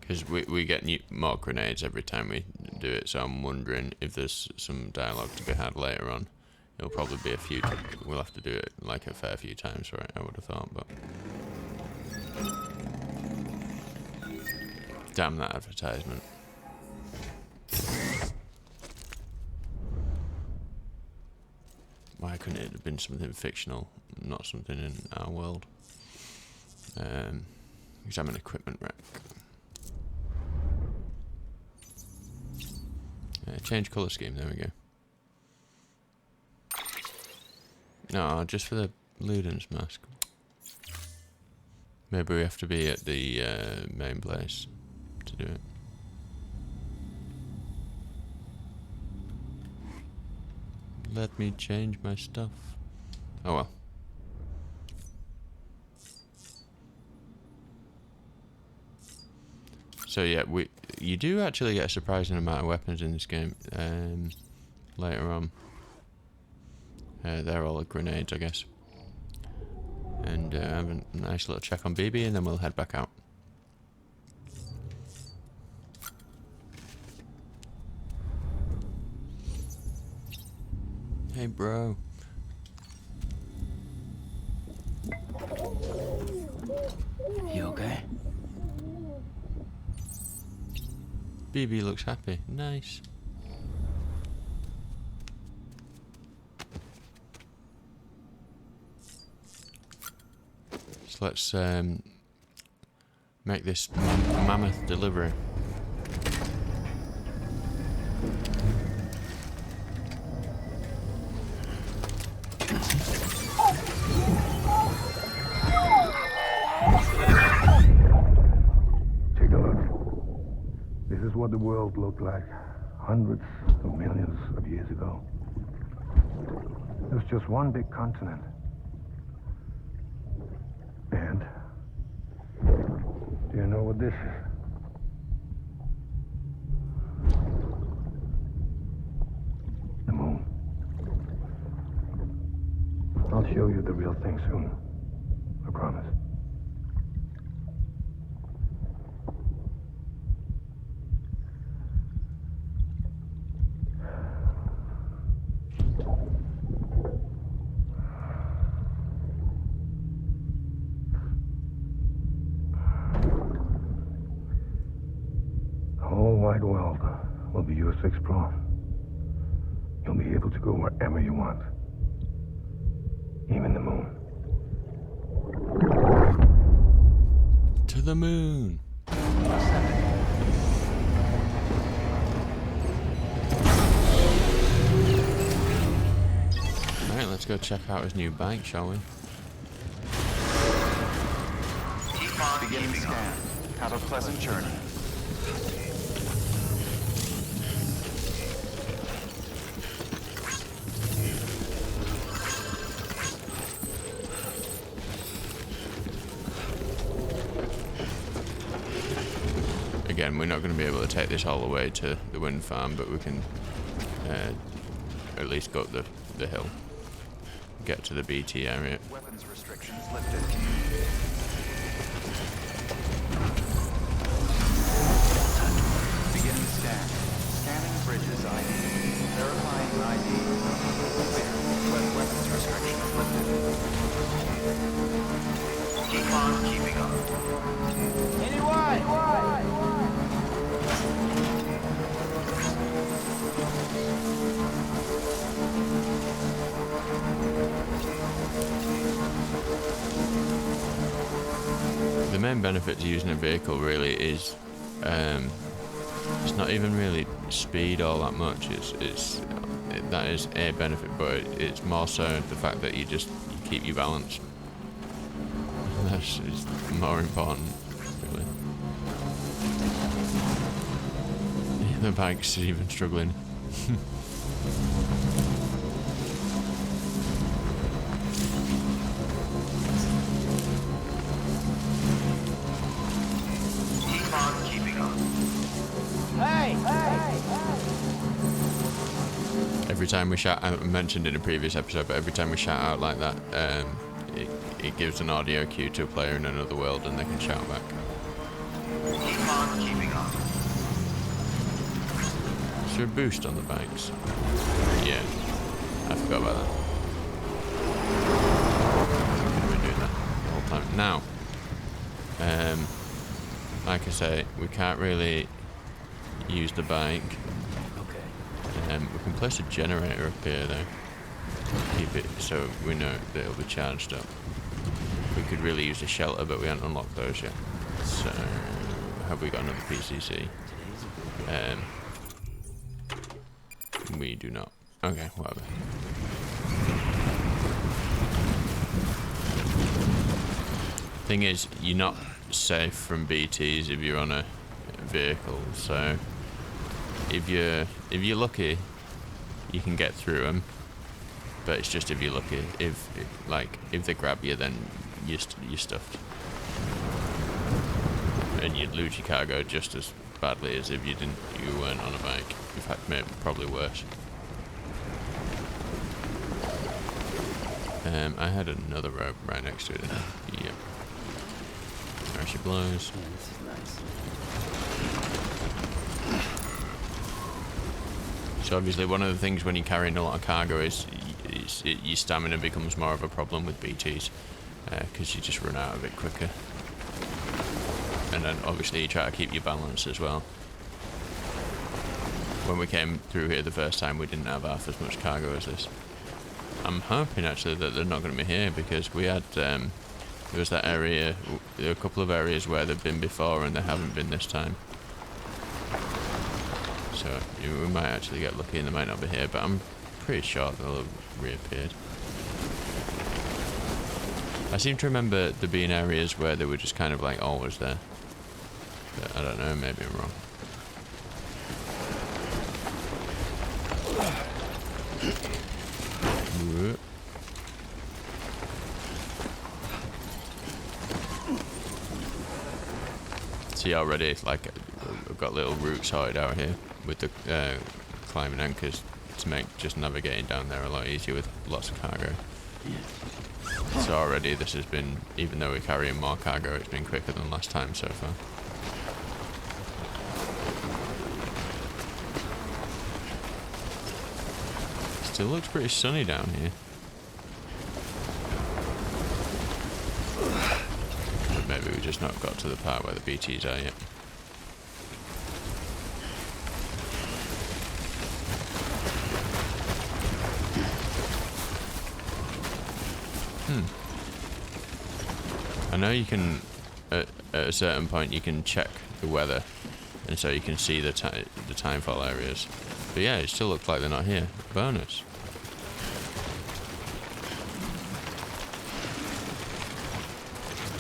because we get more grenades every time we do it, so I'm wondering if there's some dialogue to be had later on. It'll probably be a few. We'll have to do it like a fair few times, right? I would have thought, but damn that advertisement. couldn't it have been something fictional, not something in our world? Examine equipment rack. Change colour scheme, there we go. No, just for the Luden's mask. Maybe we have to be at the main place to do it. Let me change my stuff. Oh well. So yeah, you do actually get a surprising amount of weapons in this game. Later on, they're all grenades, I guess. And have a nice little check on BB, and then we'll head back out. Hey, bro. You okay? BB looks happy. Nice. So let's make this mammoth delivery. Take a look. This is what the world looked like hundreds of millions of years ago. It was just one big continent. And do you know what this is? The moon. I'll show you the real thing soon. I promise. The whole wide world will be yours to explore. You'll be able to go wherever you want. Even the moon. To the moon. Alright, let's go check out his new bike, shall we? Beginning scan. Have a pleasant journey. Again, we're not going to be able to take this all the way to the wind farm, but we can at least go up the hill. Get to the BT area. Weapons restrictions lifted. Begin scan. Scanning bridges ID. Verifying ID. Clear. Weapons restrictions lifted. Keep on keeping up. The main benefit to using a vehicle really is it's not even really speed all that much. That is a benefit, but it's more so the fact that you keep your balance. That's is more important, really. The bike's even struggling. Keep on keeping up. Every time we shout, I mentioned in a previous episode, but every time we shout out like that, it gives an audio cue to a player in another world and they can shout back. Keep on keeping up. Is there a boost on the bikes? Yeah, I forgot about that. I've been doing that the whole time. Now, like I say, we can't really use the bike. Okay. We can place a generator up here though. keep it so we know that it'll be charged up. We could really use a shelter, but we haven't unlocked those yet. So, have we got another PCC? We do not. Okay, whatever. Thing is, you're not safe from BTs if you're on a vehicle, so if you're lucky, you can get through them. But it's just if you're lucky. If they grab you, then you're stuffed, and you'd lose your cargo just as badly as if you weren't on a bike. In fact, maybe probably worse. I had another rope right next to it. Yep. There she blows. Yeah, this is nice. So obviously one of the things when you're carrying a lot of cargo is your stamina becomes more of a problem with BTs, because you just run out of it quicker. And then obviously you try to keep your balance as well. When we came through here the first time, we didn't have half as much cargo as this. I'm hoping actually that they're not going to be here, because we had there was that area, there are a couple of areas where they've been before and they haven't been this time. So we might actually get lucky and they might not be here, but I'm pretty sure they'll have reappeared. I seem to remember there being areas where they were just kind of like always there. But I don't know, maybe I'm wrong. Whoop. See already, like I've got little routes sorted out here with the climbing anchors to make just navigating down there a lot easier with lots of cargo. So already this has been, even though we're carrying more cargo, it's been quicker than last time so far. Still looks pretty sunny down here. But maybe we just not got to the part where the BTs are yet. I know you can, at a certain point, you can check the weather, and so you can see the timefall areas. But yeah, it still looks like they're not here. Bonus.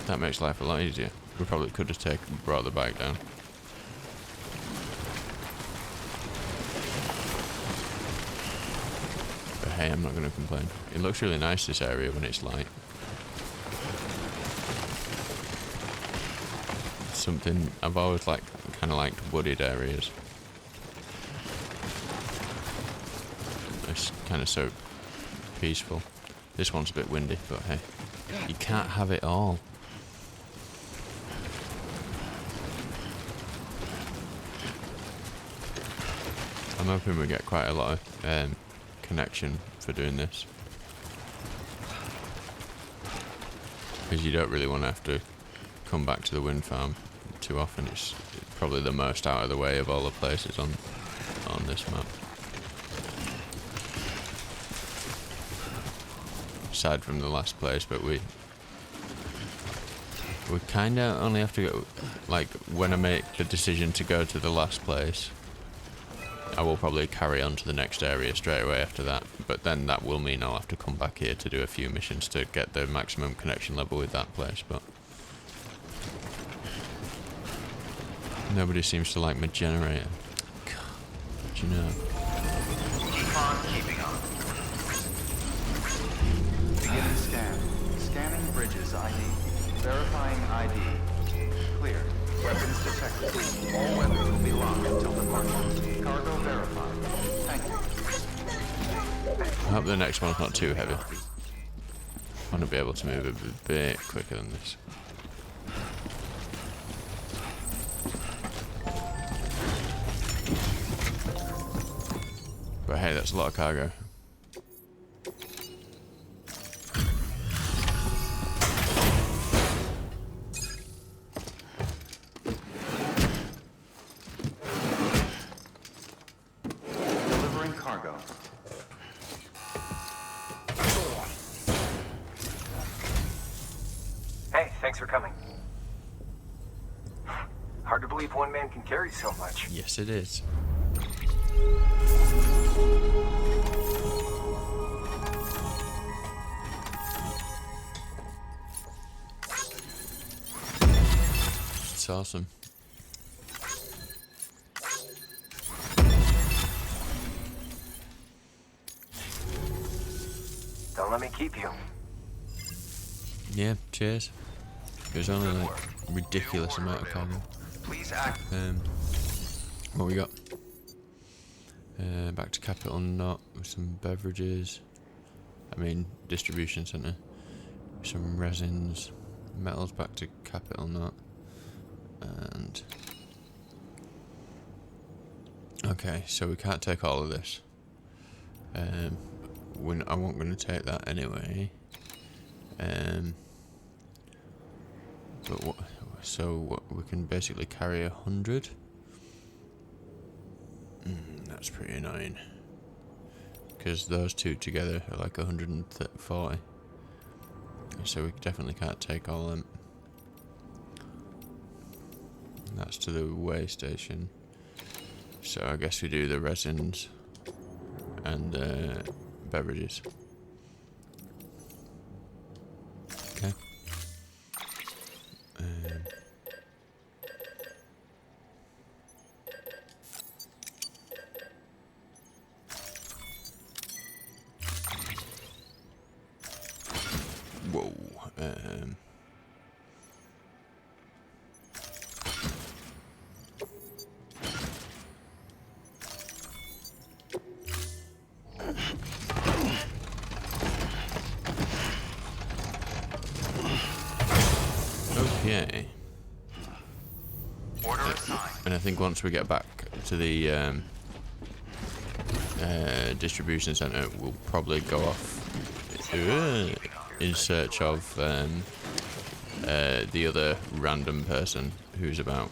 That makes life a lot easier. We probably could have brought the bike down. But hey, I'm not going to complain. It looks really nice, this area, when it's light. Something I've always kind of liked wooded areas. It's kind of so peaceful. This one's a bit windy, but hey, you can't have it all. I'm hoping we get quite a lot of connection for doing this, because you don't really want to have to come back to the wind farm too often. It's probably the most out of the way of all the places on this map. Aside from the last place, but we kind of only have to go, like, when I make the decision to go to the last place, I will probably carry on to the next area straight away after that, but then that will mean I'll have to come back here to do a few missions to get the maximum connection level with that place, but nobody seems to like my generator. God, do you know? Keep on keeping on. Beginning scan. Scanning bridges ID. Verifying ID. Clear. Weapons detected. All weapons will be locked until departure. Cargo verified. Thank you. I hope the next one's not too heavy. I want to be able to move a bit quicker than this. But hey, that's a lot of cargo. Delivering cargo. Thanks for coming. Hard to believe one man can carry so much. Yes, it is. It's awesome. Don't let me keep you. Yeah, cheers. It was only like ridiculous amount of cargo. Please act. What we got? Back to Capital Knot with some beverages. I mean, distribution centre. Some resins. Metals back to Capital Knot. And... okay, so we can't take all of this. I wasn't going to take that anyway. But what? So we can basically carry 100. That's pretty annoying. Because those two together are like 140. So we definitely can't take all of them. That's to the way station. So I guess we do the resins and beverages. Okay. Whoa. Okay. Order assigned. And I think once we get back to the distribution centre, we'll probably go off in search of the other random person who's about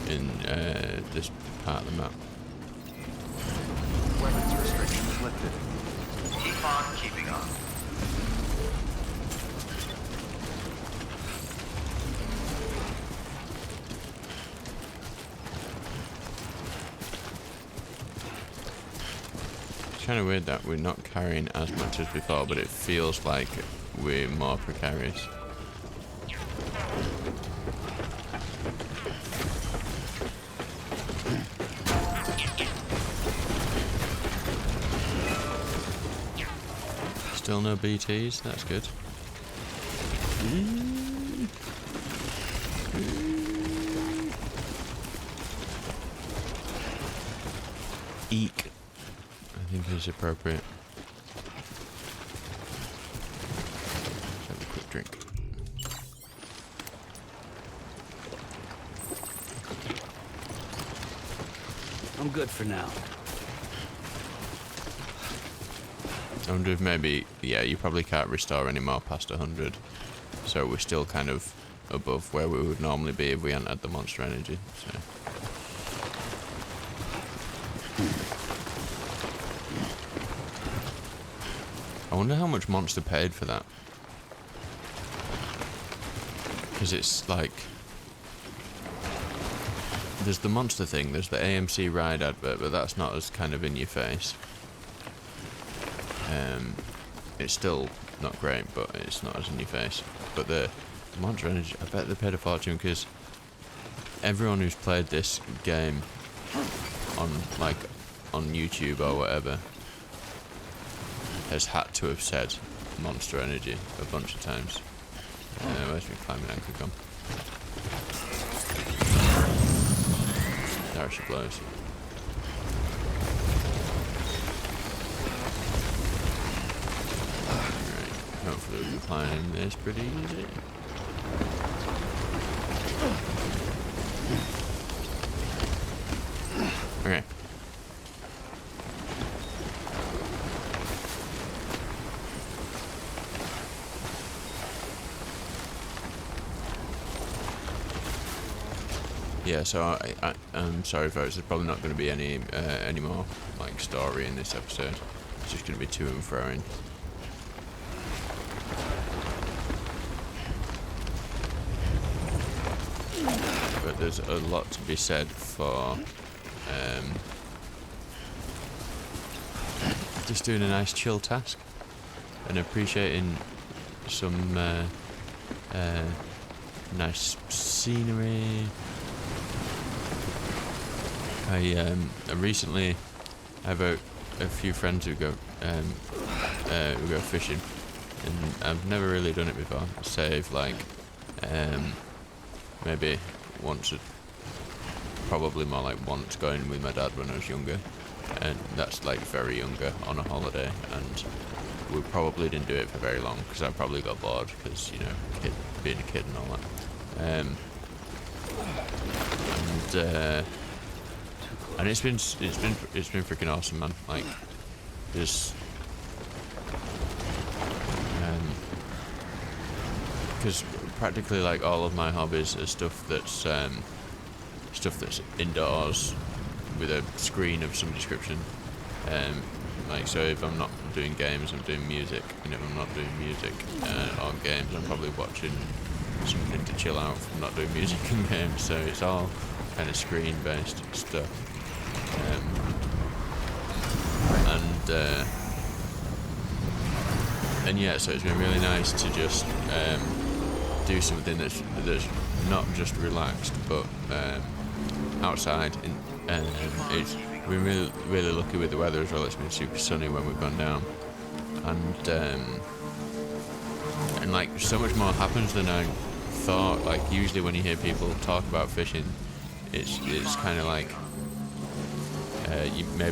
in this part of the map. Weapons restrictions lifted. Keep on keeping on. It's kind of weird that we're not carrying as much as before, but it feels like we're more precarious. Still no BTs, that's good. Eek, I think is appropriate. Let's have a quick drink. I'm good for now. I wonder if maybe, yeah, you probably can't restore any more past 100. So we're still kind of above where we would normally be if we hadn't had the monster energy. So. I wonder how much Monster paid for that. Because it's like... there's the Monster thing, there's the AMC ride advert, but that's not as kind of in your face. It's still not great, but it's not as in your face. But the Monster Energy, I bet they paid a fortune, because everyone who's played this game on YouTube or whatever has had to have said Monster Energy a bunch of times. Where's my climbing anchor gone? There she blows. Hopefully we can climb this pretty easy. Okay. Yeah, so I'm sorry folks, there's probably not going to be any more like story in this episode. It's just going to be to and froing. there's a lot to be said for just doing a nice chill task and appreciating some nice scenery. I recently have a few friends who go fishing, and I've never really done it before, save like maybe once, probably more like once, going with my dad when I was younger, and that's like very younger on a holiday, and we probably didn't do it for very long because I probably got bored because, you know, being a kid and all that. And it's been freaking awesome, man. Like, there's because practically like all of my hobbies are stuff that's indoors with a screen of some description. Like, so if I'm not doing games, I'm doing music, and if I'm not doing music or games, I'm probably watching something to chill out from not doing music and games. So it's all kind of screen based stuff. And yeah, so it's been really nice to just do something that's not just relaxed, but outside. It's been really lucky with the weather as well. It's been super sunny when we've gone down, and like so much more happens than I thought. Like, usually when you hear people talk about fishing, it's kind of like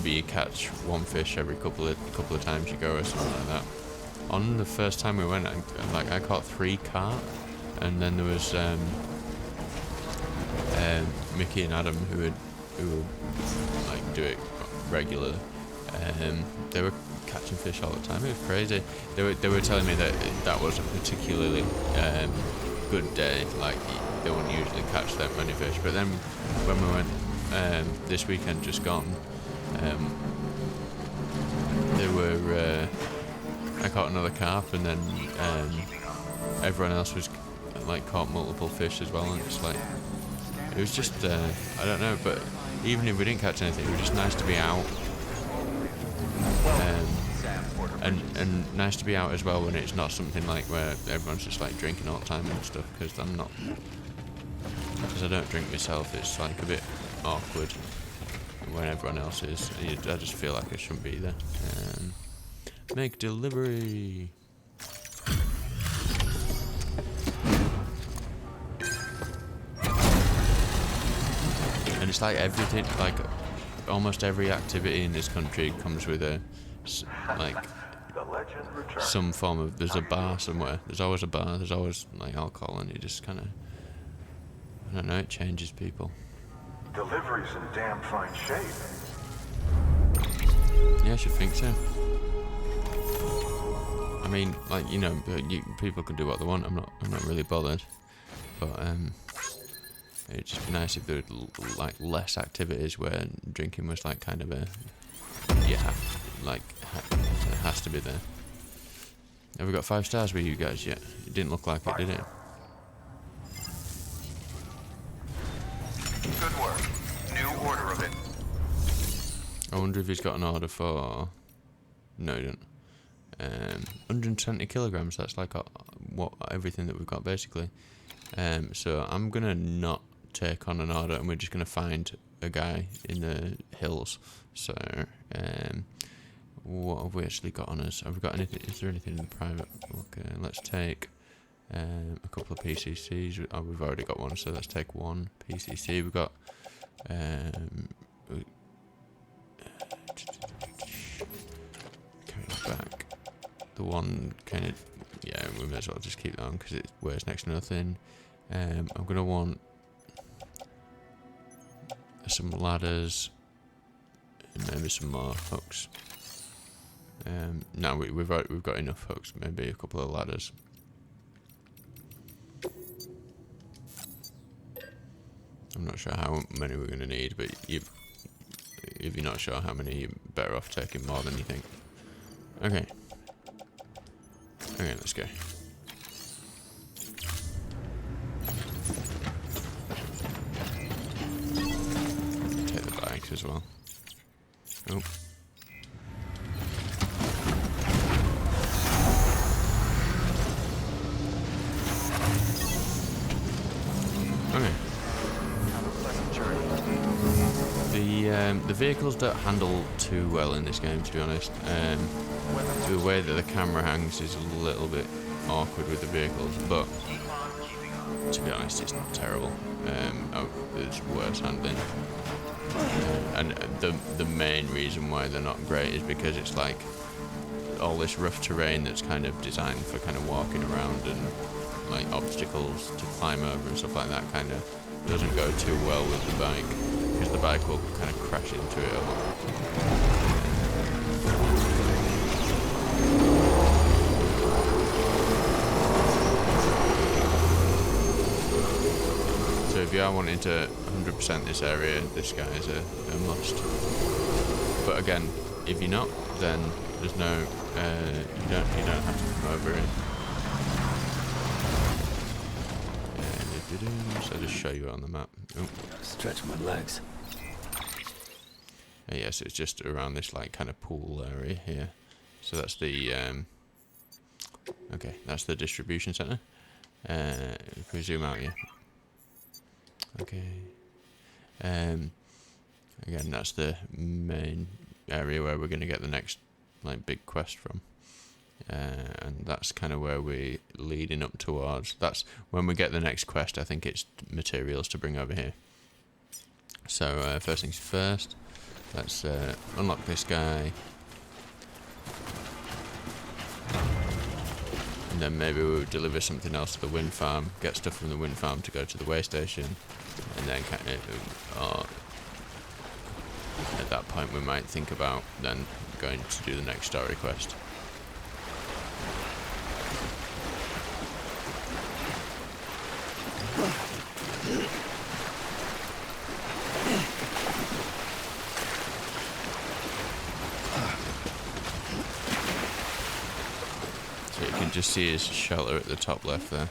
you catch one fish every couple of times you go or something like that. On the first time we went, I caught 3 carp, and then there was Mickey and Adam who like do it regularly. They were catching fish all the time. It was crazy. They were telling me that was a particularly good day. Like, they wouldn't usually catch that many fish. But then when we went this weekend just gone, I caught another carp, and then everyone else was like caught multiple fish as well, and it's like, it was just I don't know, but even if we didn't catch anything, it was just nice to be out, and nice to be out as well when it's not something like where everyone's just like drinking all the time and stuff, because I don't drink myself. It's like a bit awkward when everyone else is. I just feel like I shouldn't be there. Make delivery. And it's like everything, like almost every activity in this country comes with some form of, there's a bar somewhere. There's always a bar. There's always like alcohol, and you just kind of, I don't know, it changes people. Delivery's in damn fine shape. Yeah, I should think so. I mean, like, you know, people can do what they want. I'm not really bothered. But it'd just be nice if there were like less activities where drinking was like kind of a, it has to be there. Have we got 5 stars with you guys yet? It didn't look like it, did it? Good work. New order of it. I wonder if he's got an order for... No, he didn't. 120 kilograms, that's like everything that we've got basically. So I'm gonna not take on an order, and we're just gonna find a guy in the hills. So what have we actually got on us? Have we got anything? Is there anything in the private? Okay, let's take a couple of PCCs. Oh, we've already got one, so let's take 1 PCC. We've got carry back the one kind of, yeah, we may as well just keep that on because it weighs next to nothing. I'm gonna want some ladders and maybe some more hooks. No, we've got enough hooks. Maybe a couple of ladders. I'm not sure how many we're gonna need, but if you're not sure how many, you're better off taking more than you think. Okay. Okay, let's go. bikes as well. Oh. Okay. Have a pleasant journey. The vehicles don't handle too well in this game, to be honest. The way that the camera hangs is a little bit awkward with the vehicles, but to be honest, it's not terrible. There's worse handling, and the main reason why they're not great is because it's like all this rough terrain that's kind of designed for kind of walking around and like obstacles to climb over and stuff like that kind of doesn't go too well with the bike, because the bike will kind of crash into it a lot. So if you are wanting to 100% this area, this guy is a must. But again, if you're not, then there's no you don't have to come over it. So I'll just show you on the map. Oh. Stretch my legs. Yes, it's just around this like kind of pool area here. So that's the okay, that's the distribution center. If we zoom out here. Okay. Again, that's the main area where we're going to get the next like big quest from. And that's kind of where we're leading up towards. That's when we get the next quest. I think it's materials to bring over here. So first things first, let's unlock this guy, and then maybe we'll deliver something else to the wind farm, get stuff from the wind farm to go to the way station, and then at that point we might think about then going to do the next story quest. So you can just see his shelter at the top left there.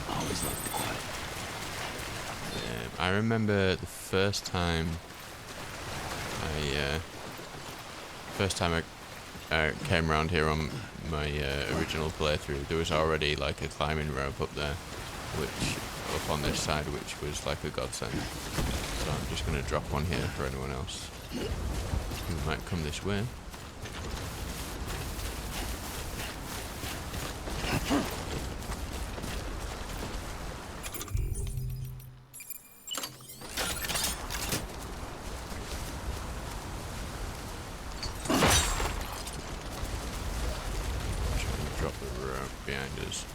Always looked quiet. I remember the first time I came around here on my original playthrough, there was already like a climbing rope up there, which up on this side, which was like a godsend. So I'm just going to drop one here for anyone else who might come this way. Drop the rope behind us.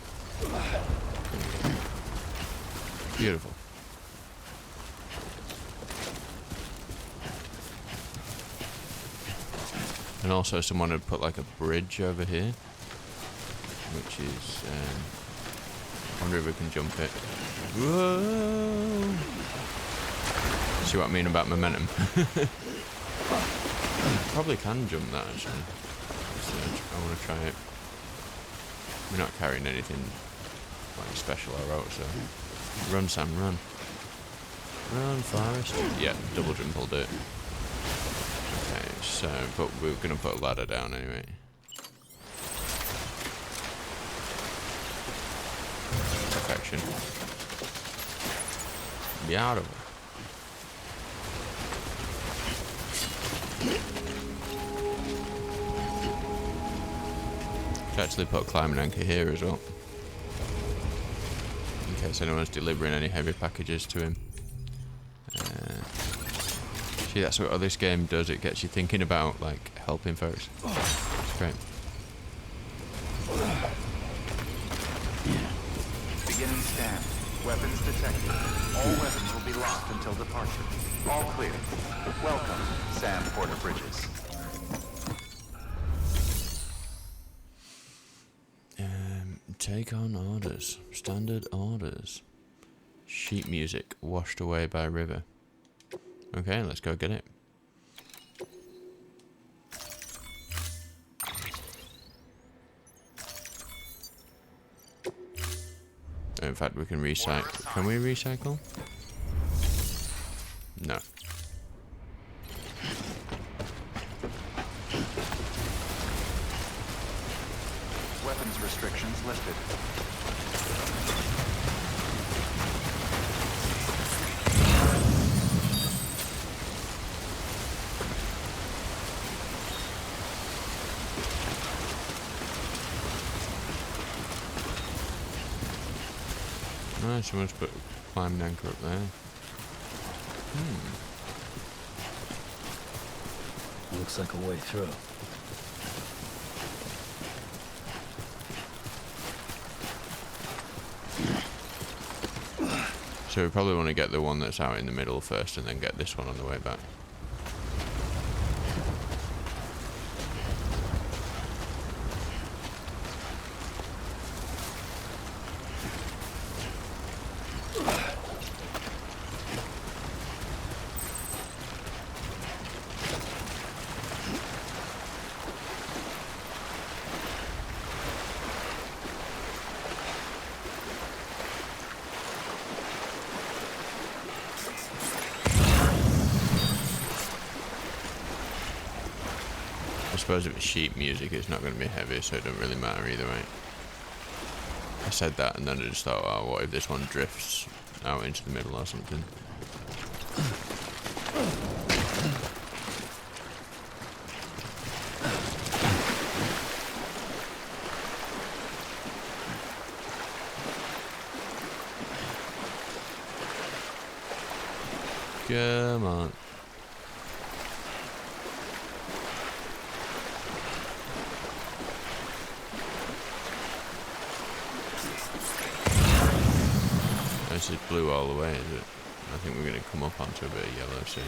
Beautiful. And also someone had put like a bridge over here, which is, I wonder if we can jump it. Whoa! See what I mean about momentum? Probably can jump that actually. So I want to try it. We're not carrying anything like special or out, so run Sam, run. Run Forrest. Yeah, double jump will do it. Okay, so, but we're going to put a ladder down anyway. Perfection. Beautiful. Should actually put a climbing anchor here as well, in case anyone's delivering any heavy packages to him. See, that's what this game does. It gets you thinking about like helping folks. It's great. Beginning scan. Weapons detected. All weapons will be locked until departure. All clear. Welcome, Sam Porter Bridges. Take on orders. Standard orders. Sheet music washed away by river. Okay, let's go get it. In fact, we can recycle. Can we recycle? No. Weapons restrictions lifted. Oh, someone's put climbing anchor up there. Looks like a way through. So we probably want to get the one that's out in the middle first and then get this one on the way back. I suppose if it's sheet music, it's not going to be heavy, so it doesn't really matter either way. I said that, and then I just thought, oh, what if this one drifts out into the middle or something? Come on. This is blue all the way, is it? I think we're going to come up onto a bit of yellow soon.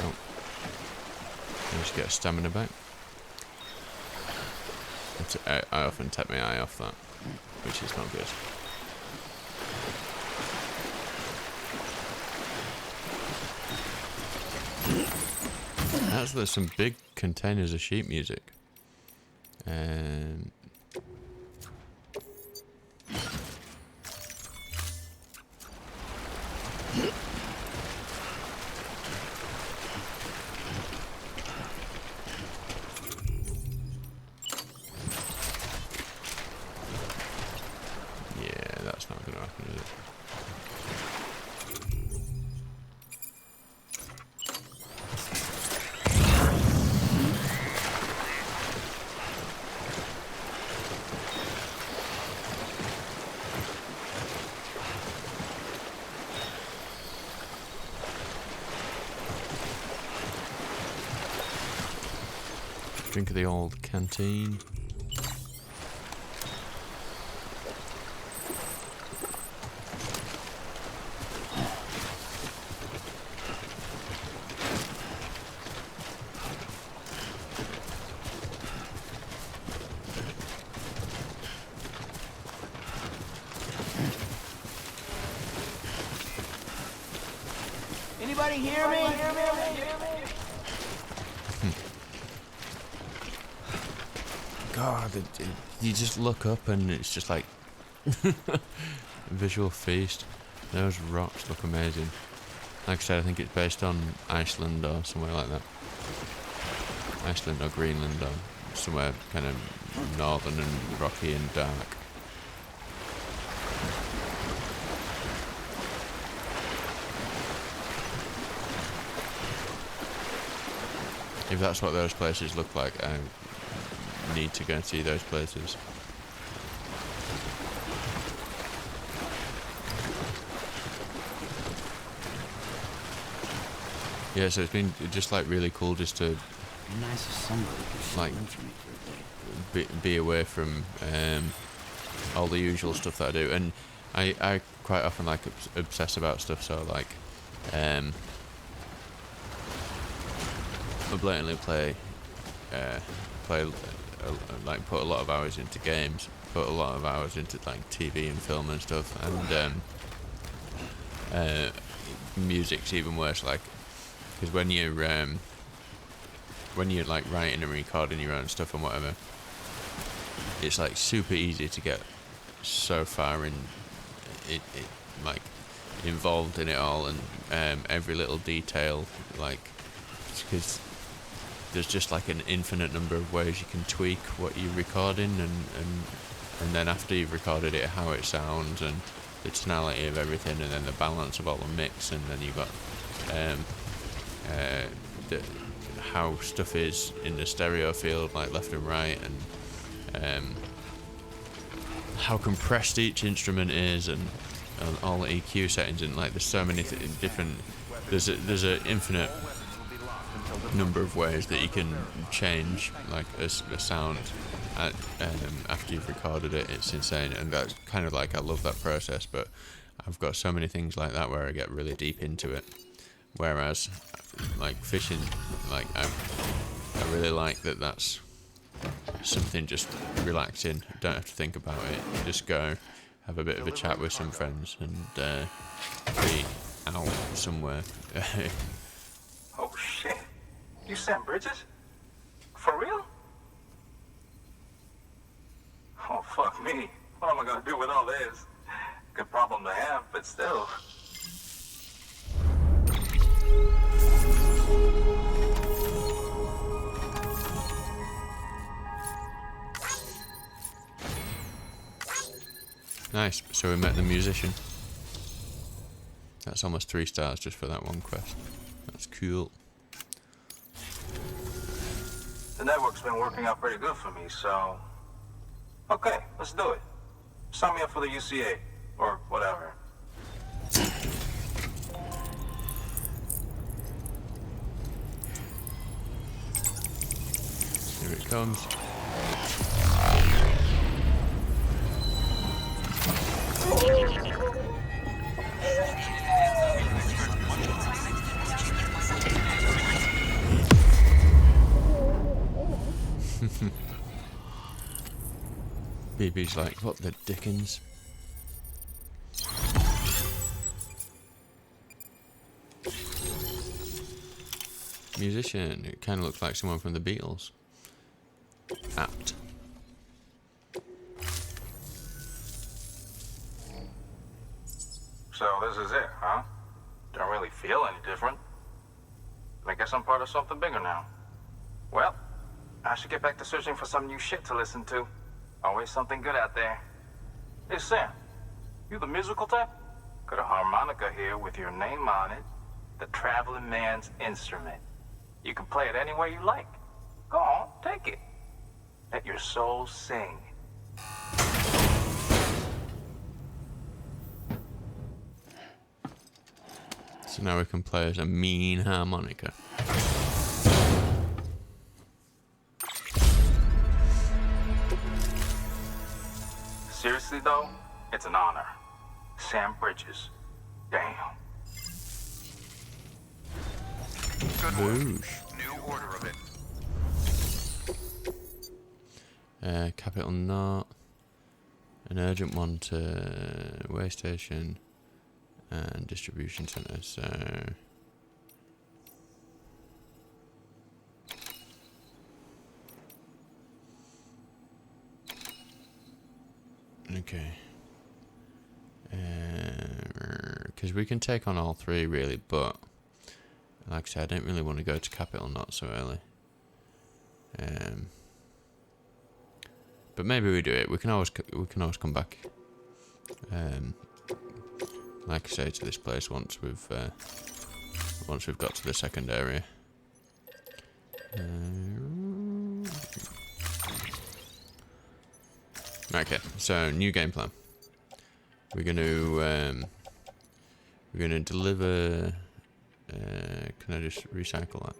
Oh. Just get a stamina back. I often take my eye off that, which is not good. There's some big containers of sheet music. Yeah, that's not going to happen, is it? Drink of the old canteen. Anybody hear me? God, you just look up and it's just like visual feast. Those rocks look amazing. Like I said, I think it's based on Iceland or somewhere like that. Iceland or Greenland or somewhere kind of northern and rocky and dark. If that's what those places look like, I need to go and see those places. Yeah, so it's been just like really cool just to Nice if somebody could fill Like- in for me for a day. be away from all the usual stuff that I do, and I quite often like obsess about stuff. So like, I blatantly play like put a lot of hours into games, put a lot of hours into like TV and film and stuff, and music's even worse. Like, because when you're like writing and recording your own stuff and whatever, it's like super easy to get so far in it like involved in it all, and every little detail, like, because there's just like an infinite number of ways you can tweak what you're recording, and then after you've recorded it, how it sounds and the tonality of everything, and then the balance of all the mix, and then you've got how stuff is in the stereo field, like left and right, and how compressed each instrument is, and all the EQ settings, and like there's so many different. There's a infinite number of ways that you can change like a sound after you've recorded it. It's insane, and that's kind of like, I love that process, but I've got so many things like that where I get really deep into it. Whereas like fishing, like I really like that that's something just relaxing, don't have to think about it, just go have a bit of a chat with some friends and be out somewhere. Oh shit. You Sam Bridges? For real? Oh fuck me. What am I gonna do with all this? Good problem to have, but still. Nice, so we met the musician. That's almost 3 stars just for that one quest. That's cool. The network's been working out pretty good for me, so... Okay, let's do it. Sign me up for the UCA, or whatever. Here it comes. BB's like, what the dickens? Musician, it kind of looks like someone from the Beatles. Apt. So this is it, huh? Don't really feel any different. I guess I'm part of something bigger now. Well, I should get back to searching for some new shit to listen to. Always something good out there. Hey Sam, you the musical type? Got a harmonica here with your name on it. The traveling man's instrument. You can play it any way you like. Go on, take it. Let your soul sing. So now we can play as a mean harmonica. Seriously though, it's an honor. Sam Bridges. Damn. Good work. Boosh. New order of it. Capital Knot. An urgent one to way station and distribution center. So okay, because we can take on all 3 really, but like I said, I don't really want to go to Capital Knot so early. But maybe we do it. We can always come back. Like I say, to this place once we've got to the second area. Okay, so new game plan. We're gonna deliver. Can I just recycle that?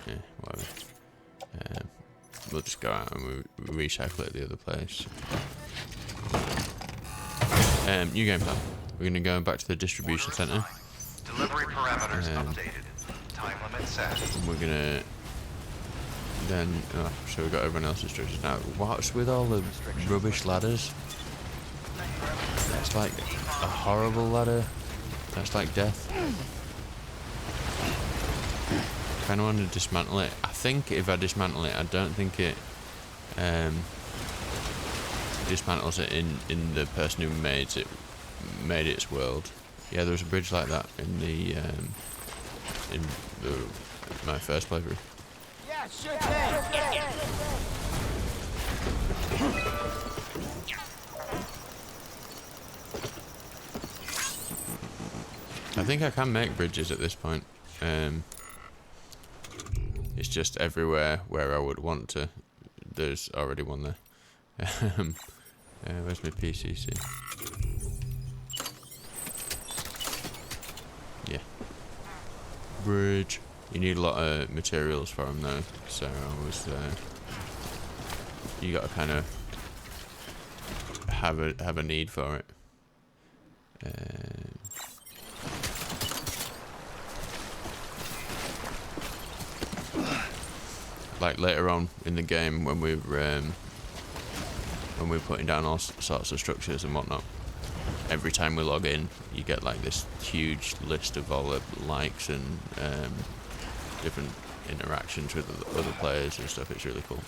Yeah, whatever. We'll just go out and we recycle it at the other place. New game plan. We're gonna go back to the distribution center. Delivery parameters updated. Time limit set. And we're gonna Then, so we've got everyone else's structures now. What's with all the rubbish ladders? That's like a horrible ladder. That's like death. Kind of want to dismantle it. I think if I dismantle it, I don't think it dismantles it in the person who made its world. Yeah, there was a bridge like that in my first playthrough. Yeah, sure thing. I think I can make bridges at this point. It's just everywhere where I would want to. There's already one there. Where's my PCC? Yeah. Bridge. You need a lot of materials for them though, so I was. You got to kind of have a need for it. Like later on in the game when we're putting down all sorts of structures and whatnot, every time we log in you get like this huge list of all the likes and different interactions with other players and stuff. It's really cool.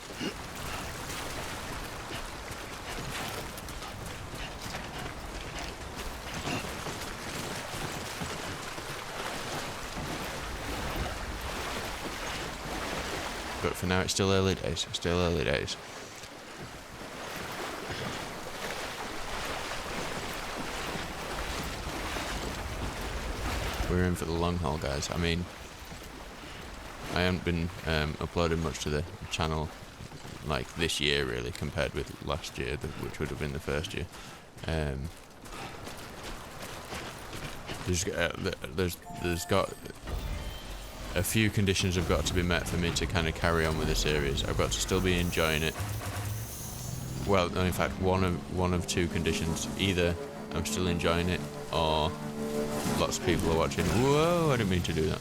But for now, it's still early days. Still early days. We're in for the long haul, guys. I mean, I haven't been uploading much to the channel like this year, really, compared with last year, which would have been the first year. There's got a few conditions have got to be met for me to kind of carry on with the series. I've got to still be enjoying it. Well, no, in fact, one of two conditions. Either I'm still enjoying it, or lots of people are watching. Whoa! I didn't mean to do that.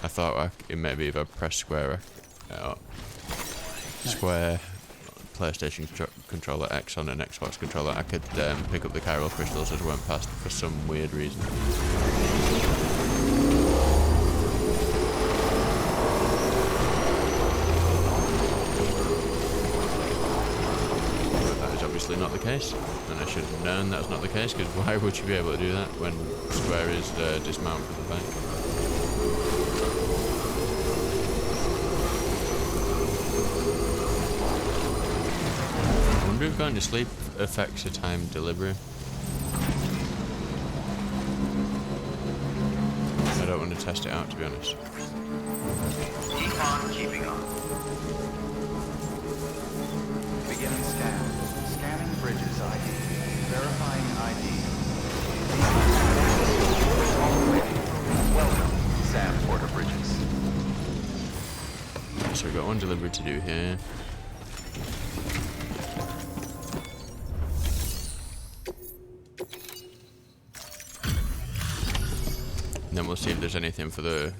I thought maybe if I press square PlayStation controller X on an Xbox controller, I could pick up the chiral crystals as I went past for some weird reason. But that is obviously not the case, and I should have known that's not the case, because why would you be able to do that when square is dismount from the bank? I wonder if going to sleep affects your time delivery. I don't want to test it out, to be honest. Keep on keeping on. Beginning scan. Scanning bridges ID. Verifying ID. Welcome, Sam Porter Bridges. So we've got one delivery to do here. And then we'll see if there's anything for the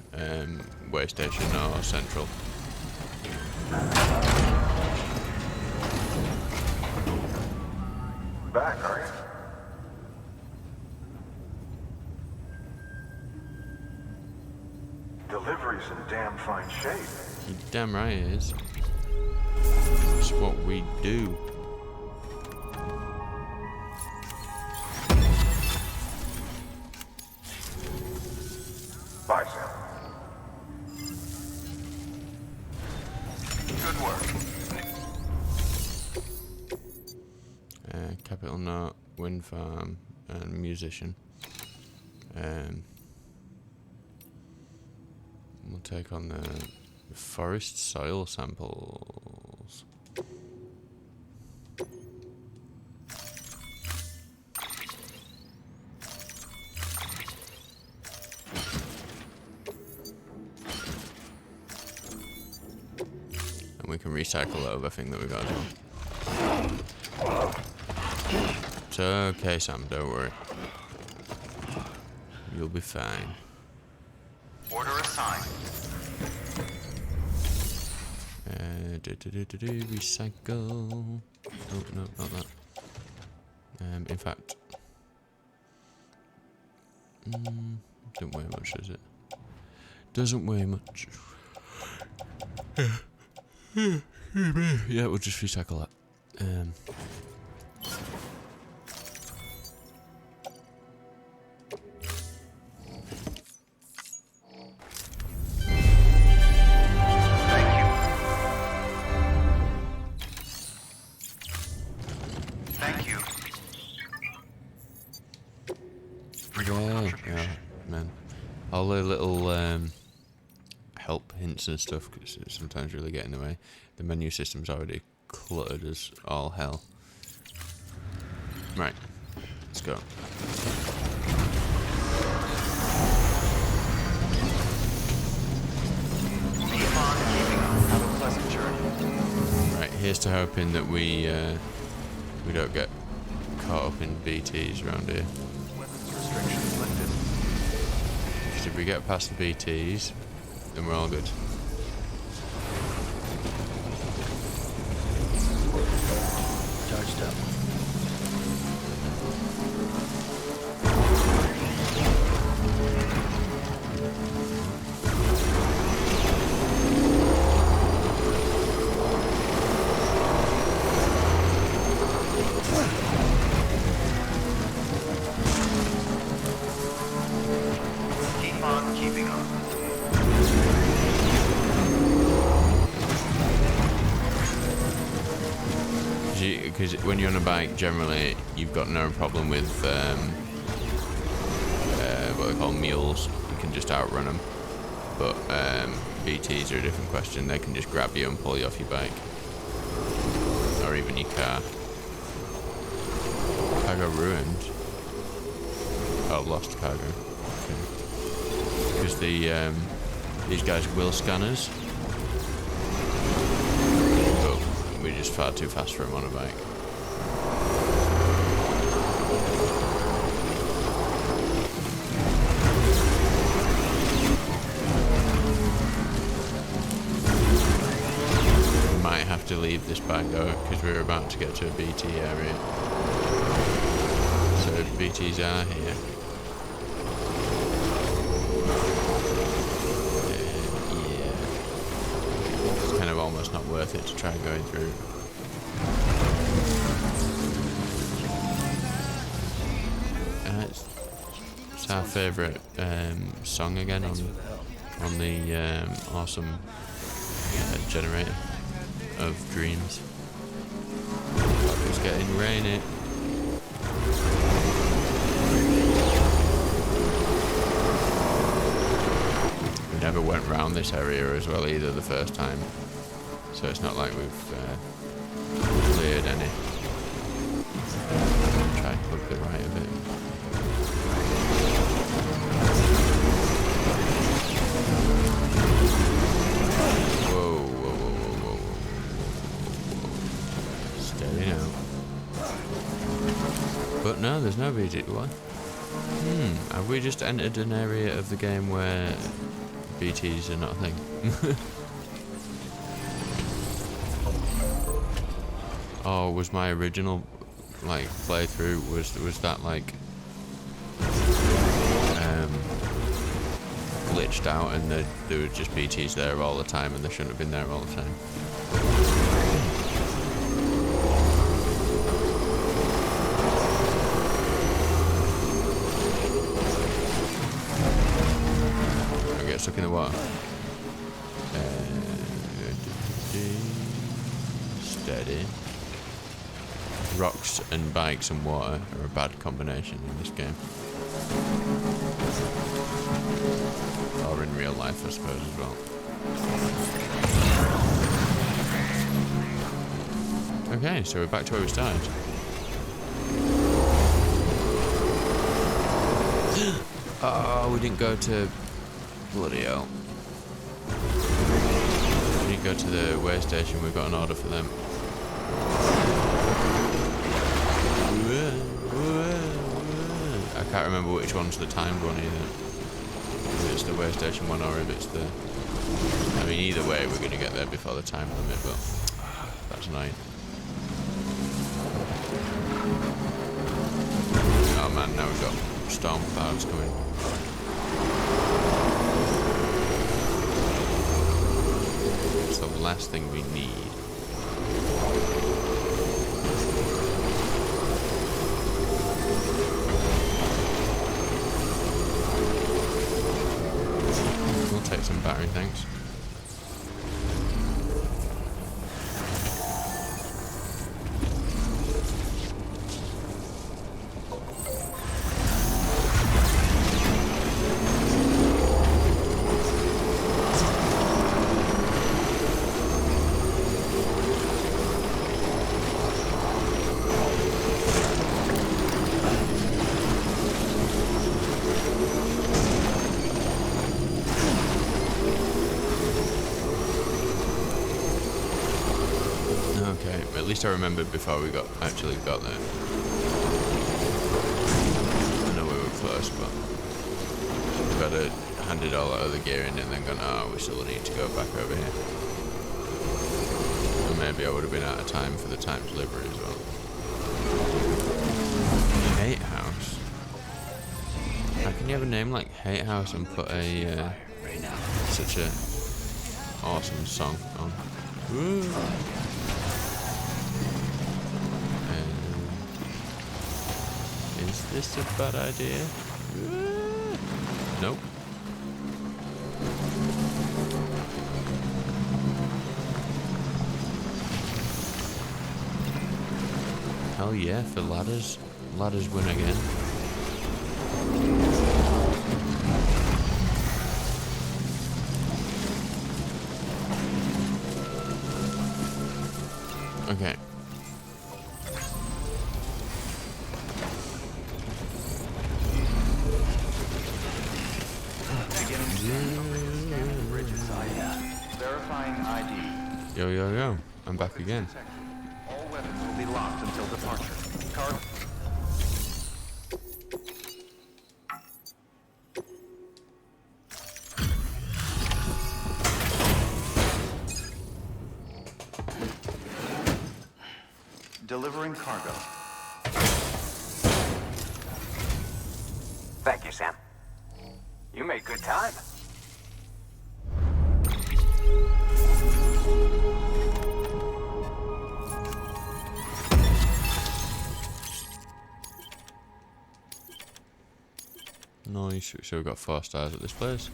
way station or central. Back, are you? Delivery's in damn fine shape. You're damn right it is. It's what we do. Bye, Sam. Good work. Capital Knot, Wind Farm, and Musician. We'll take on the forest soil samples. And we can recycle everything that we got as well. It's okay, Sam, don't worry. You'll be fine. Order assigned. Recycle. Oh, no, not that. In fact, don't weigh much, does it? Doesn't weigh much. Yeah, we'll just recycle that. Thank you. Yeah, man. All the little help hints and stuff, because it sometimes really get in the way. The menu system's already cluttered as all hell. Right, let's go. Keep on keeping on. Have a pleasant journey. Right, here's to hoping that we don't get caught up in BTs around here. Weapons restrictions lifted. Because if we get past the BTs, then we're all good. Charged up. Keep on keeping on. Because when you're on a bike, generally you've got no problem with what they call mules. You can just outrun them. But BTs are a different question. They can just grab you and pull you off your bike, or even your car. Cargo ruined. Oh, lost cargo. Because these guys will scanners. We're just far too fast for him on a bike. We might have to leave this bike though, because we're about to get to a BT area. So BTs are here. It's kind of almost not worth it to try going through. It's our favourite song again on the awesome generator of dreams. It's getting rainy. We never went round this area as well either the first time, so it's not like we've cleared any. Try to look the right of it. Whoa, whoa, whoa, whoa, whoa. Steady now. But no, there's no BT. What? Have we just entered an area of the game where BTs are not a thing? Oh, was my original like playthrough was that like glitched out and there were just BTs there all the time and they shouldn't have been there all the time? I get stuck in the water. Steady. Rocks and bikes and water are a bad combination in this game. Or in real life, I suppose, as well. Okay, so we're back to where we started. Oh, we didn't go to... Bloody hell. We didn't go to the weigh station, we've got an order for them. I can't remember which one's the timed one either. It's the the way station 1 or if it's the... I mean, either way, we're going to get there before the time limit, but that's annoying. Oh man, now we've got storm clouds coming. It's the last thing we need. We'll take some battery, thanks. Okay, at least I remembered before we actually got there. I know we were close, but we've got to handed all that other gear in and then gone, oh, we still need to go back over here. And maybe I would have been out of time for the time delivery as well. Hate House? How can you have a name like Hate House and put a such a awesome song on? Woo. Is this a bad idea? Nope. Hell yeah, for ladders. Ladders win again. Okay. Verifying ID. Yo, yo, yo. I'm back again. All weapons will be locked until departure. Delivering cargo. Thank you, Sam. You made good time. Nice. So we've got 4 stars at this place.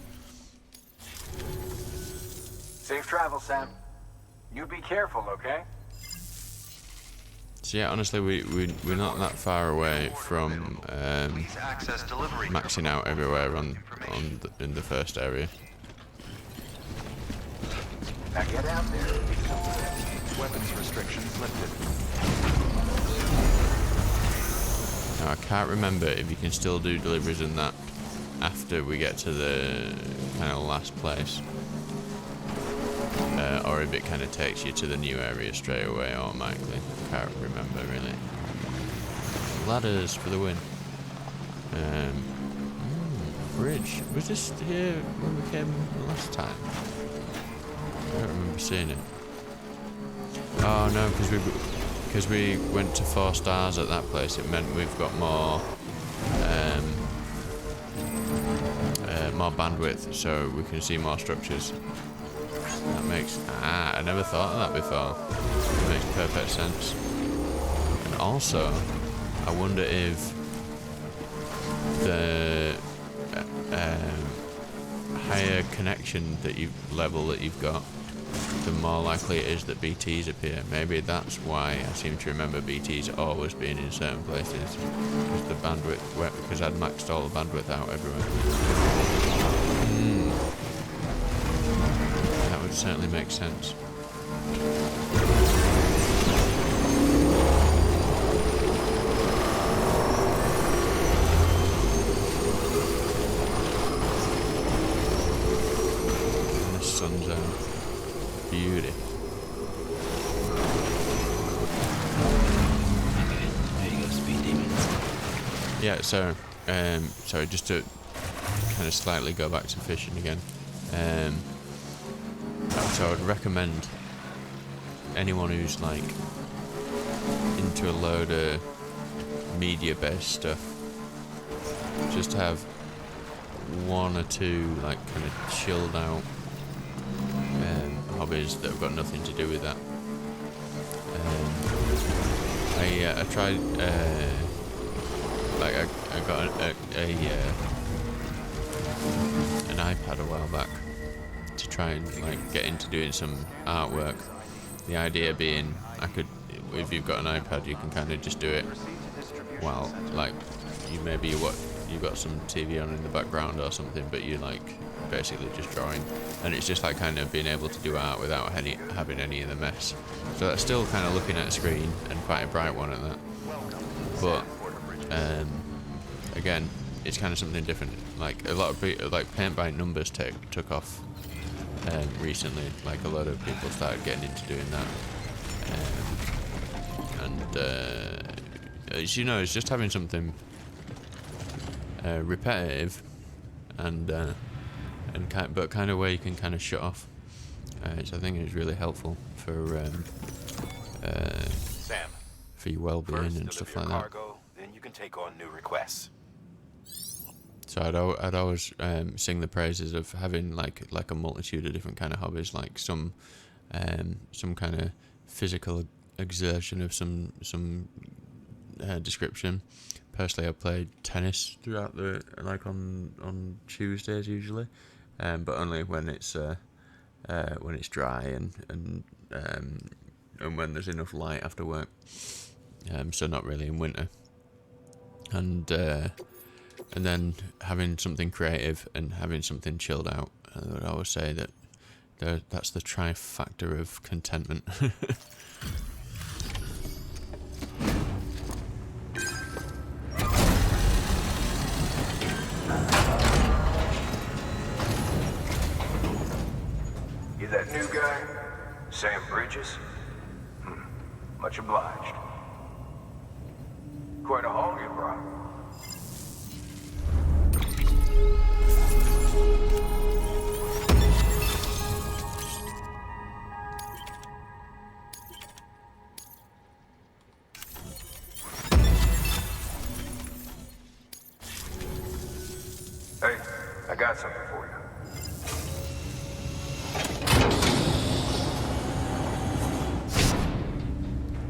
Safe travel, Sam. You be careful, okay? So yeah, honestly, we're not that far away from maxing out everywhere in the first area. Now get out there. Weapons restrictions lifted. Now I can't remember if you can still do deliveries in that after we get to the kind of last place, or if it kind of takes you to the new area straight away automatically. Can't remember really. Ladders for the win. Bridge. Was this here when we came last time? I don't remember seeing it. Oh no, because we went to 4 stars at that place. It meant we've got more more bandwidth, so we can see more structures. That makes... I never thought of that before. It makes perfect sense. And also, I wonder if the higher connection level that you've got, the more likely it is that BTs appear. Maybe that's why I seem to remember BTs always being in certain places. Because the bandwidth, because I'd maxed all the bandwidth out everywhere. That would certainly make sense. And the sun's out. Beauty. There you go, speed demons. Yeah, so, sorry, just to kind of slightly go back to fishing again. So I would recommend anyone who's like into a load of media-based stuff, just have one or two like kind of chilled out hobbies that have got nothing to do with that. I tried like I got an iPad a while back to try and like get into doing some artwork. The idea being, if you've got an iPad, you can kind of just do it while like you've got some TV on in the background or something, but you like basically just drawing, and it's just like kind of being able to do art without having any of the mess. So that's still kind of looking at a screen, and quite a bright one at that. But again, it's kind of something different. Like a lot of like paint by numbers took off recently. Like a lot of people started getting into doing that, as you know, it's just having something repetitive but kind of where you can kind of shut off. So I think it's really helpful for Sam, your well-being first and stuff deliver like your cargo, then you can take on new requests. that. So I'd always sing the praises of having like a multitude of different kind of hobbies, like some kind of physical exertion of some description. Personally, I played tennis throughout on Tuesdays usually, but only when it's dry and when there's enough light after work. So not really in winter. And then having something creative and having something chilled out. I would always say that's the trifactor of contentment. You that new guy? Sam Bridges? Much obliged. Quite a haul you brought. Hey, I got something for you.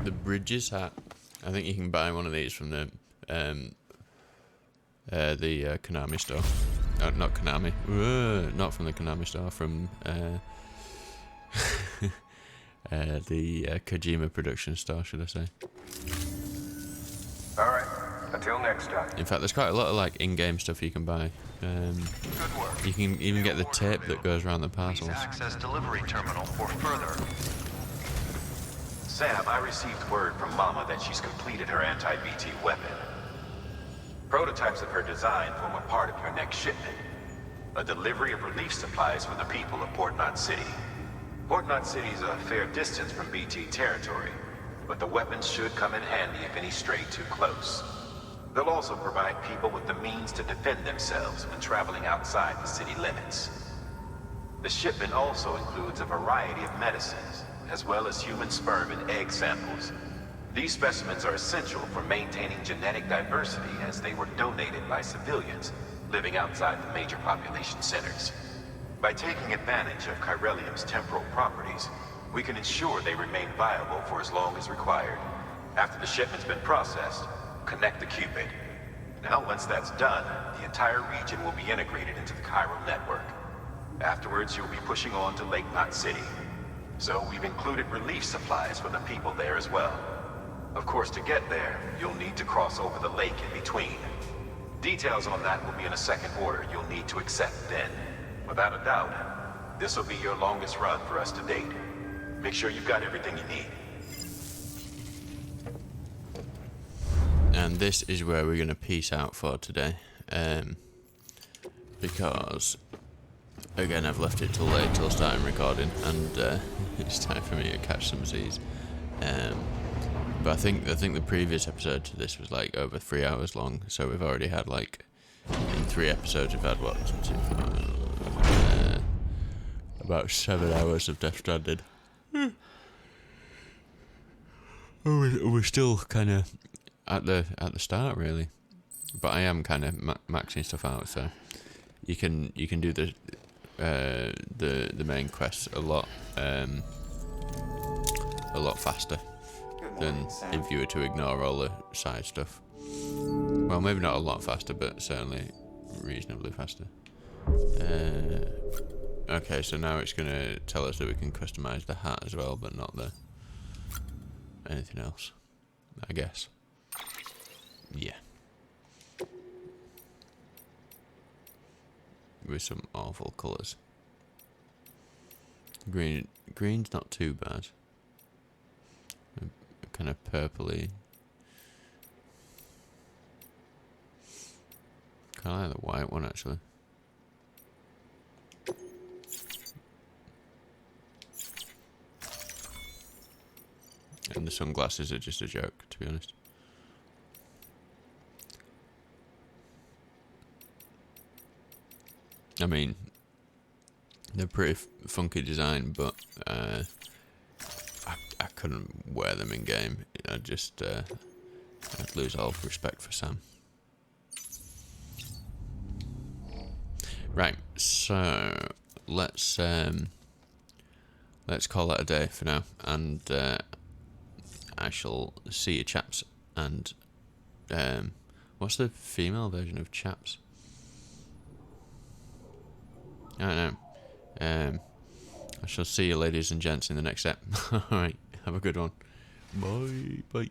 The Bridges hat. I think you can buy one of these from the Konami store. Not Konami. Not from the Konami store. From the Kojima production store, should I say? All right. Until next time. In fact, there's quite a lot of like in-game stuff you can buy. You can even get the tape that goes around the parcels. Access delivery terminal for further. Sam, I received word from Mama that she's completed her anti-BT weapon. Prototypes of her design form a part of your next shipment. A delivery of relief supplies for the people of Port Knot City. Port Knot City is a fair distance from BT territory, but the weapons should come in handy if any stray too close. They'll also provide people with the means to defend themselves when traveling outside the city limits. The shipment also includes a variety of medicines, as well as human sperm and egg samples. These specimens are essential for maintaining genetic diversity, as they were donated by civilians living outside the major population centers. By taking advantage of chiralium's temporal properties, we can ensure they remain viable for as long as required. After the shipment's been processed, connect the Cupid. Now, once that's done, the entire region will be integrated into the chiral network. Afterwards, you'll be pushing on to Lake Knot City. So we've included relief supplies for the people there as well. Of course, to get there, you'll need to cross over the lake in between. Details on that will be in a second order you'll need to accept then. Without a doubt, this will be your longest run for us to date. Make sure you've got everything you need. And this is where we're going to peace out for today. Because, again, I've left it till late till starting recording, and it's time for me to catch some Z's. But I think the previous episode to this was like over 3 hours long, so we've already had like in 3 episodes we've had, what, about 7 hours of Death Stranding. We're still kind of at the start, really, but I am kind of maxing stuff out, so you can do the main quests a lot faster than if you were to ignore all the side stuff. Well, maybe not a lot faster, but certainly reasonably faster. Okay, so now it's going to tell us that we can customize the hat as well, but not the anything else, I guess. Yeah. With some awful colours. Green's not too bad. Kind of purpley. Kind of like the white one, actually. And the sunglasses are just a joke, to be honest. I mean, they're pretty funky design, but I couldn't wear them in game. I'd just I'd lose all respect for Sam. Right, so let's call that a day for now, and I shall see you chaps. And what's the female version of chaps? I don't know. I shall see you, ladies and gents, in the next step. Alright, have a good one. Bye. Bye.